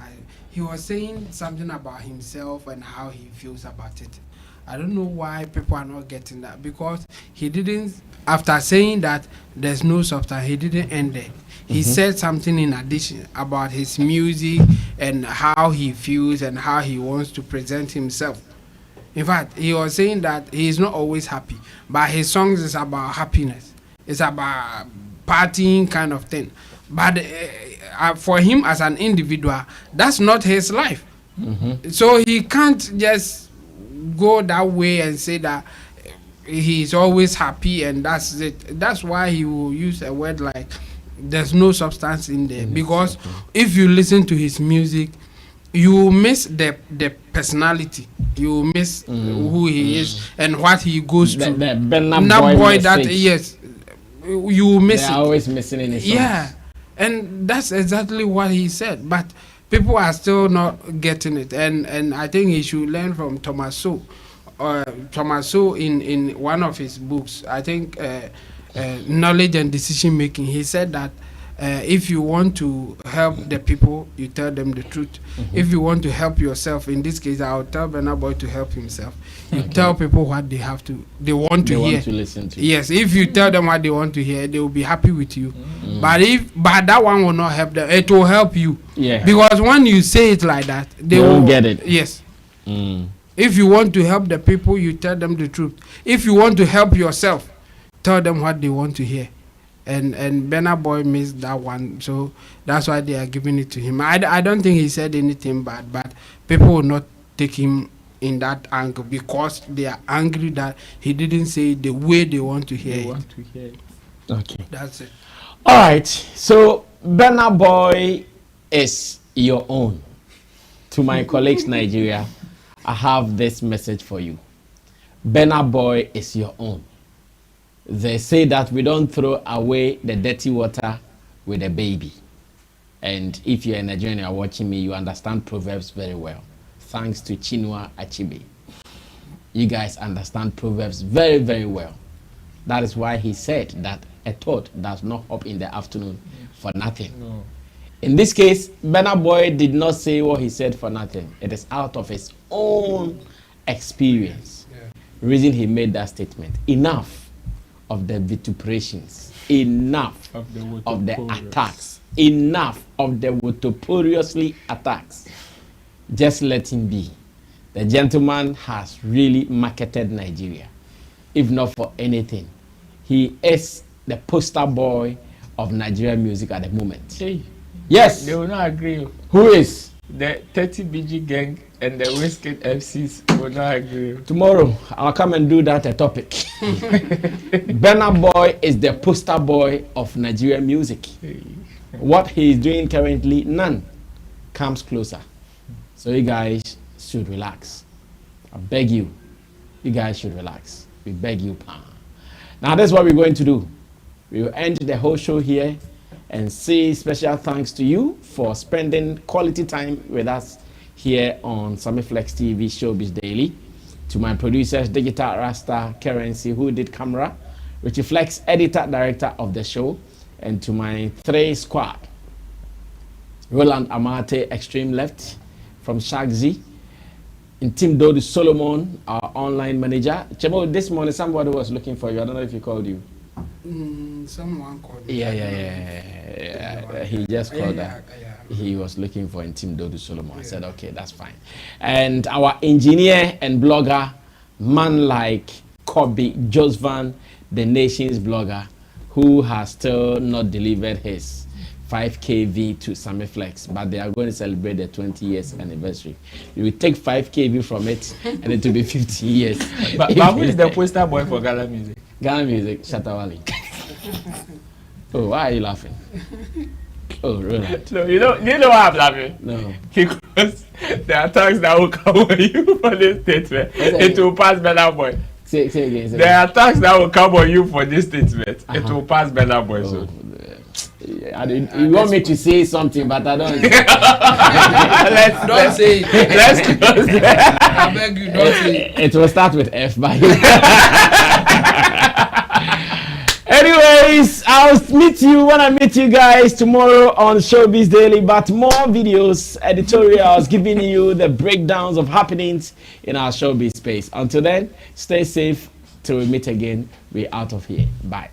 he was saying something about himself and how he feels about it. I don't know why people are not getting that, because he didn't, after saying that there's no substance, he didn't end there. He said something in addition about his music and how he feels and how he wants to present himself. In fact, he was saying that he is not always happy, but his songs is about happiness. It's about partying kind of thing. But for him as an individual, that's not his life. So he can't just go that way and say that he's always happy and that's it. That's why he will use a word like there's no substance in there. Because if you listen to his music, you miss the personality. You miss who he is and what he goes through. The Burna Boy that, yes, you miss They're it. always missing in his songs. Yeah, and that's exactly what he said. But people are still not getting it. And I think he should learn from Thomas So. Thomas So in one of his books, I think Knowledge and Decision Making, he said that if you want to help the people, you tell them the truth. If you want to help yourself, in this case, I'll tell Burna Boy to help himself. You tell people what they want to hear. Want to listen to. Yes, if you tell them what they want to hear, they will be happy with you. But that one will not help them. It will help you. Yeah. Because when you say it like that, they won't will get it. Yes. If you want to help the people, you tell them the truth. If you want to help yourself, tell them what they want to hear. And Burna Boy missed that one, so that's why they are giving it to him. I don't think he said anything bad, but people will not take him in that angle because they are angry that he didn't say it the way they want to hear it. Okay. That's it. All right. So Burna Boy is your own. To my colleagues Nigeria, I have this message for you. Burna Boy is your own. They say that we don't throw away the dirty water with a baby. And if you're a Nigerian, you're watching me, you understand Proverbs very well. Thanks to Chinua Achebe. You guys understand Proverbs very, very well. That is why he said that a thought does not hop in the afternoon for nothing. No. In this case, Burna Boy did not say what he said for nothing. It is out of his own experience. Reason he made that statement. Enough of the vituperations, enough of the attacks, enough of the vituperously attacks. Just let him be. The gentleman has really marketed Nigeria. If not for anything, he is the poster boy of Nigerian music at the moment. Hey, yes. They will not agree. Who is? The 30 BG gang and the Wizkid FCs will not agree. Tomorrow, I'll come and do that a topic. Burna Boy is the poster boy of Nigerian music. What he's doing currently, none comes closer. So you guys should relax. I beg you. You guys should relax. We beg you. Now that's what we're going to do. We will end the whole show here and say special thanks to you for spending quality time with us here on Sammy Flex TV Showbiz Daily. To my producers, Digital Rasta Currency, who did camera, Richie Flex, editor, director of the show, and to my 3 squad, Roland Amate, extreme left, from Shagzi, and Tim Dodu Solomon, our online manager. Chemo, this morning somebody was looking for you. I don't know if he called you. Someone called me. Yeah. He just called that. He was looking for Tim Dodu Solomon. I said, okay, that's fine. And our engineer and blogger, man like Kobe Josvan, the nation's blogger, who has still not delivered his 5kV to Sammy Flex, but they are going to celebrate the 20 years anniversary. We will take 5kV from it and it will be 50 years. but who is the poster boy for Ghana music? Ghana music, Shatta. Oh, why are you laughing? Oh, Roland. No, you know why I'm laughing? No. Because there are tags that will come on you for this statement. It will pass Burna Boy. Say again. There are tags that will come on you for this statement. It will pass Burna Boy. So. You want me to say something, but I don't. Don't say it. Let's close there. I beg you, don't say it. It will start with F by. Anyways, I'll meet you when I meet you guys tomorrow on Showbiz Daily, but more videos, editorials, giving you the breakdowns of happenings in our showbiz space. Until then, stay safe till we meet again. We're out of here. Bye.